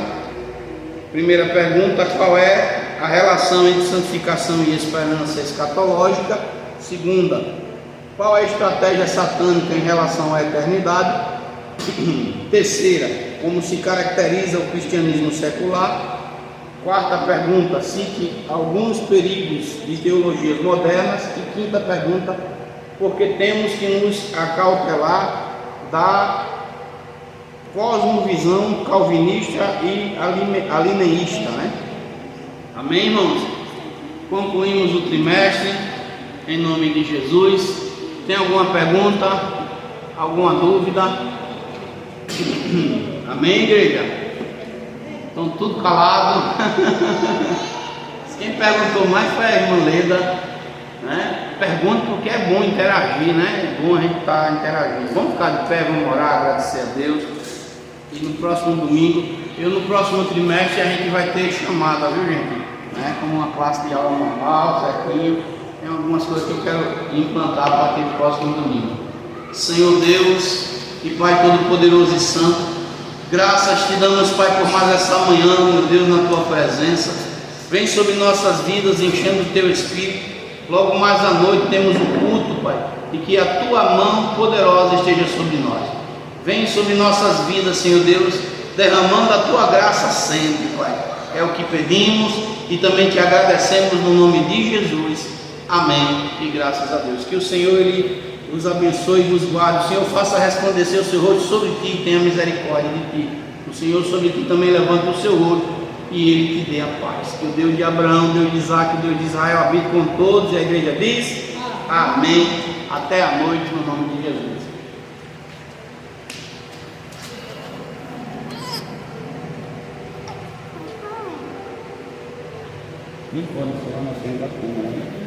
primeira pergunta: qual é a relação entre santificação e esperança escatológica? Segunda: qual é a estratégia satânica em relação à eternidade? Terceira: como se caracteriza o cristianismo secular? Quarta pergunta: cite alguns perigos de teologias modernas. E quinta pergunta: porque temos que nos acautelar da cosmovisão calvinista e alienista, né? Amém, irmãos? Concluímos o trimestre em nome de Jesus. Tem alguma pergunta? Alguma dúvida? Amém, igreja? Estão tudo calado. Quem perguntou mais foi a irmã Leda, né? Pergunta porque é bom interagir, né? É bom a gente estar interagindo. Vamos ficar de pé, vamos orar, agradecer a Deus. E no próximo domingo, no próximo trimestre, a gente vai ter chamada, viu, gente? Né? Como uma classe de aula normal, certinho. Tem algumas coisas que eu quero implantar a partir do próximo domingo. Senhor Deus e Pai Todo-Poderoso e Santo, graças te damos, Pai, por mais essa manhã, meu Deus, na tua presença. Vem sobre nossas vidas, enchendo o teu Espírito. Logo mais à noite temos o culto, Pai, e que a tua mão poderosa esteja sobre nós. Vem sobre nossas vidas, Senhor Deus, derramando a tua graça sempre, Pai. É o que pedimos e também te agradecemos no nome de Jesus. Amém. E graças a Deus. Que o Senhor, Ele os abençoe e vos guarde. O Senhor faça resplandecer o seu rosto sobre ti e tenha misericórdia de ti. O Senhor sobre ti também levanta o seu rosto e Ele te dê a paz. Que o Deus de Abraão, Deus de Isaac, Deus de Israel habite com todos. E a igreja diz: amém. Até a noite, no nome de Jesus. Não pode falar na frente da câmera.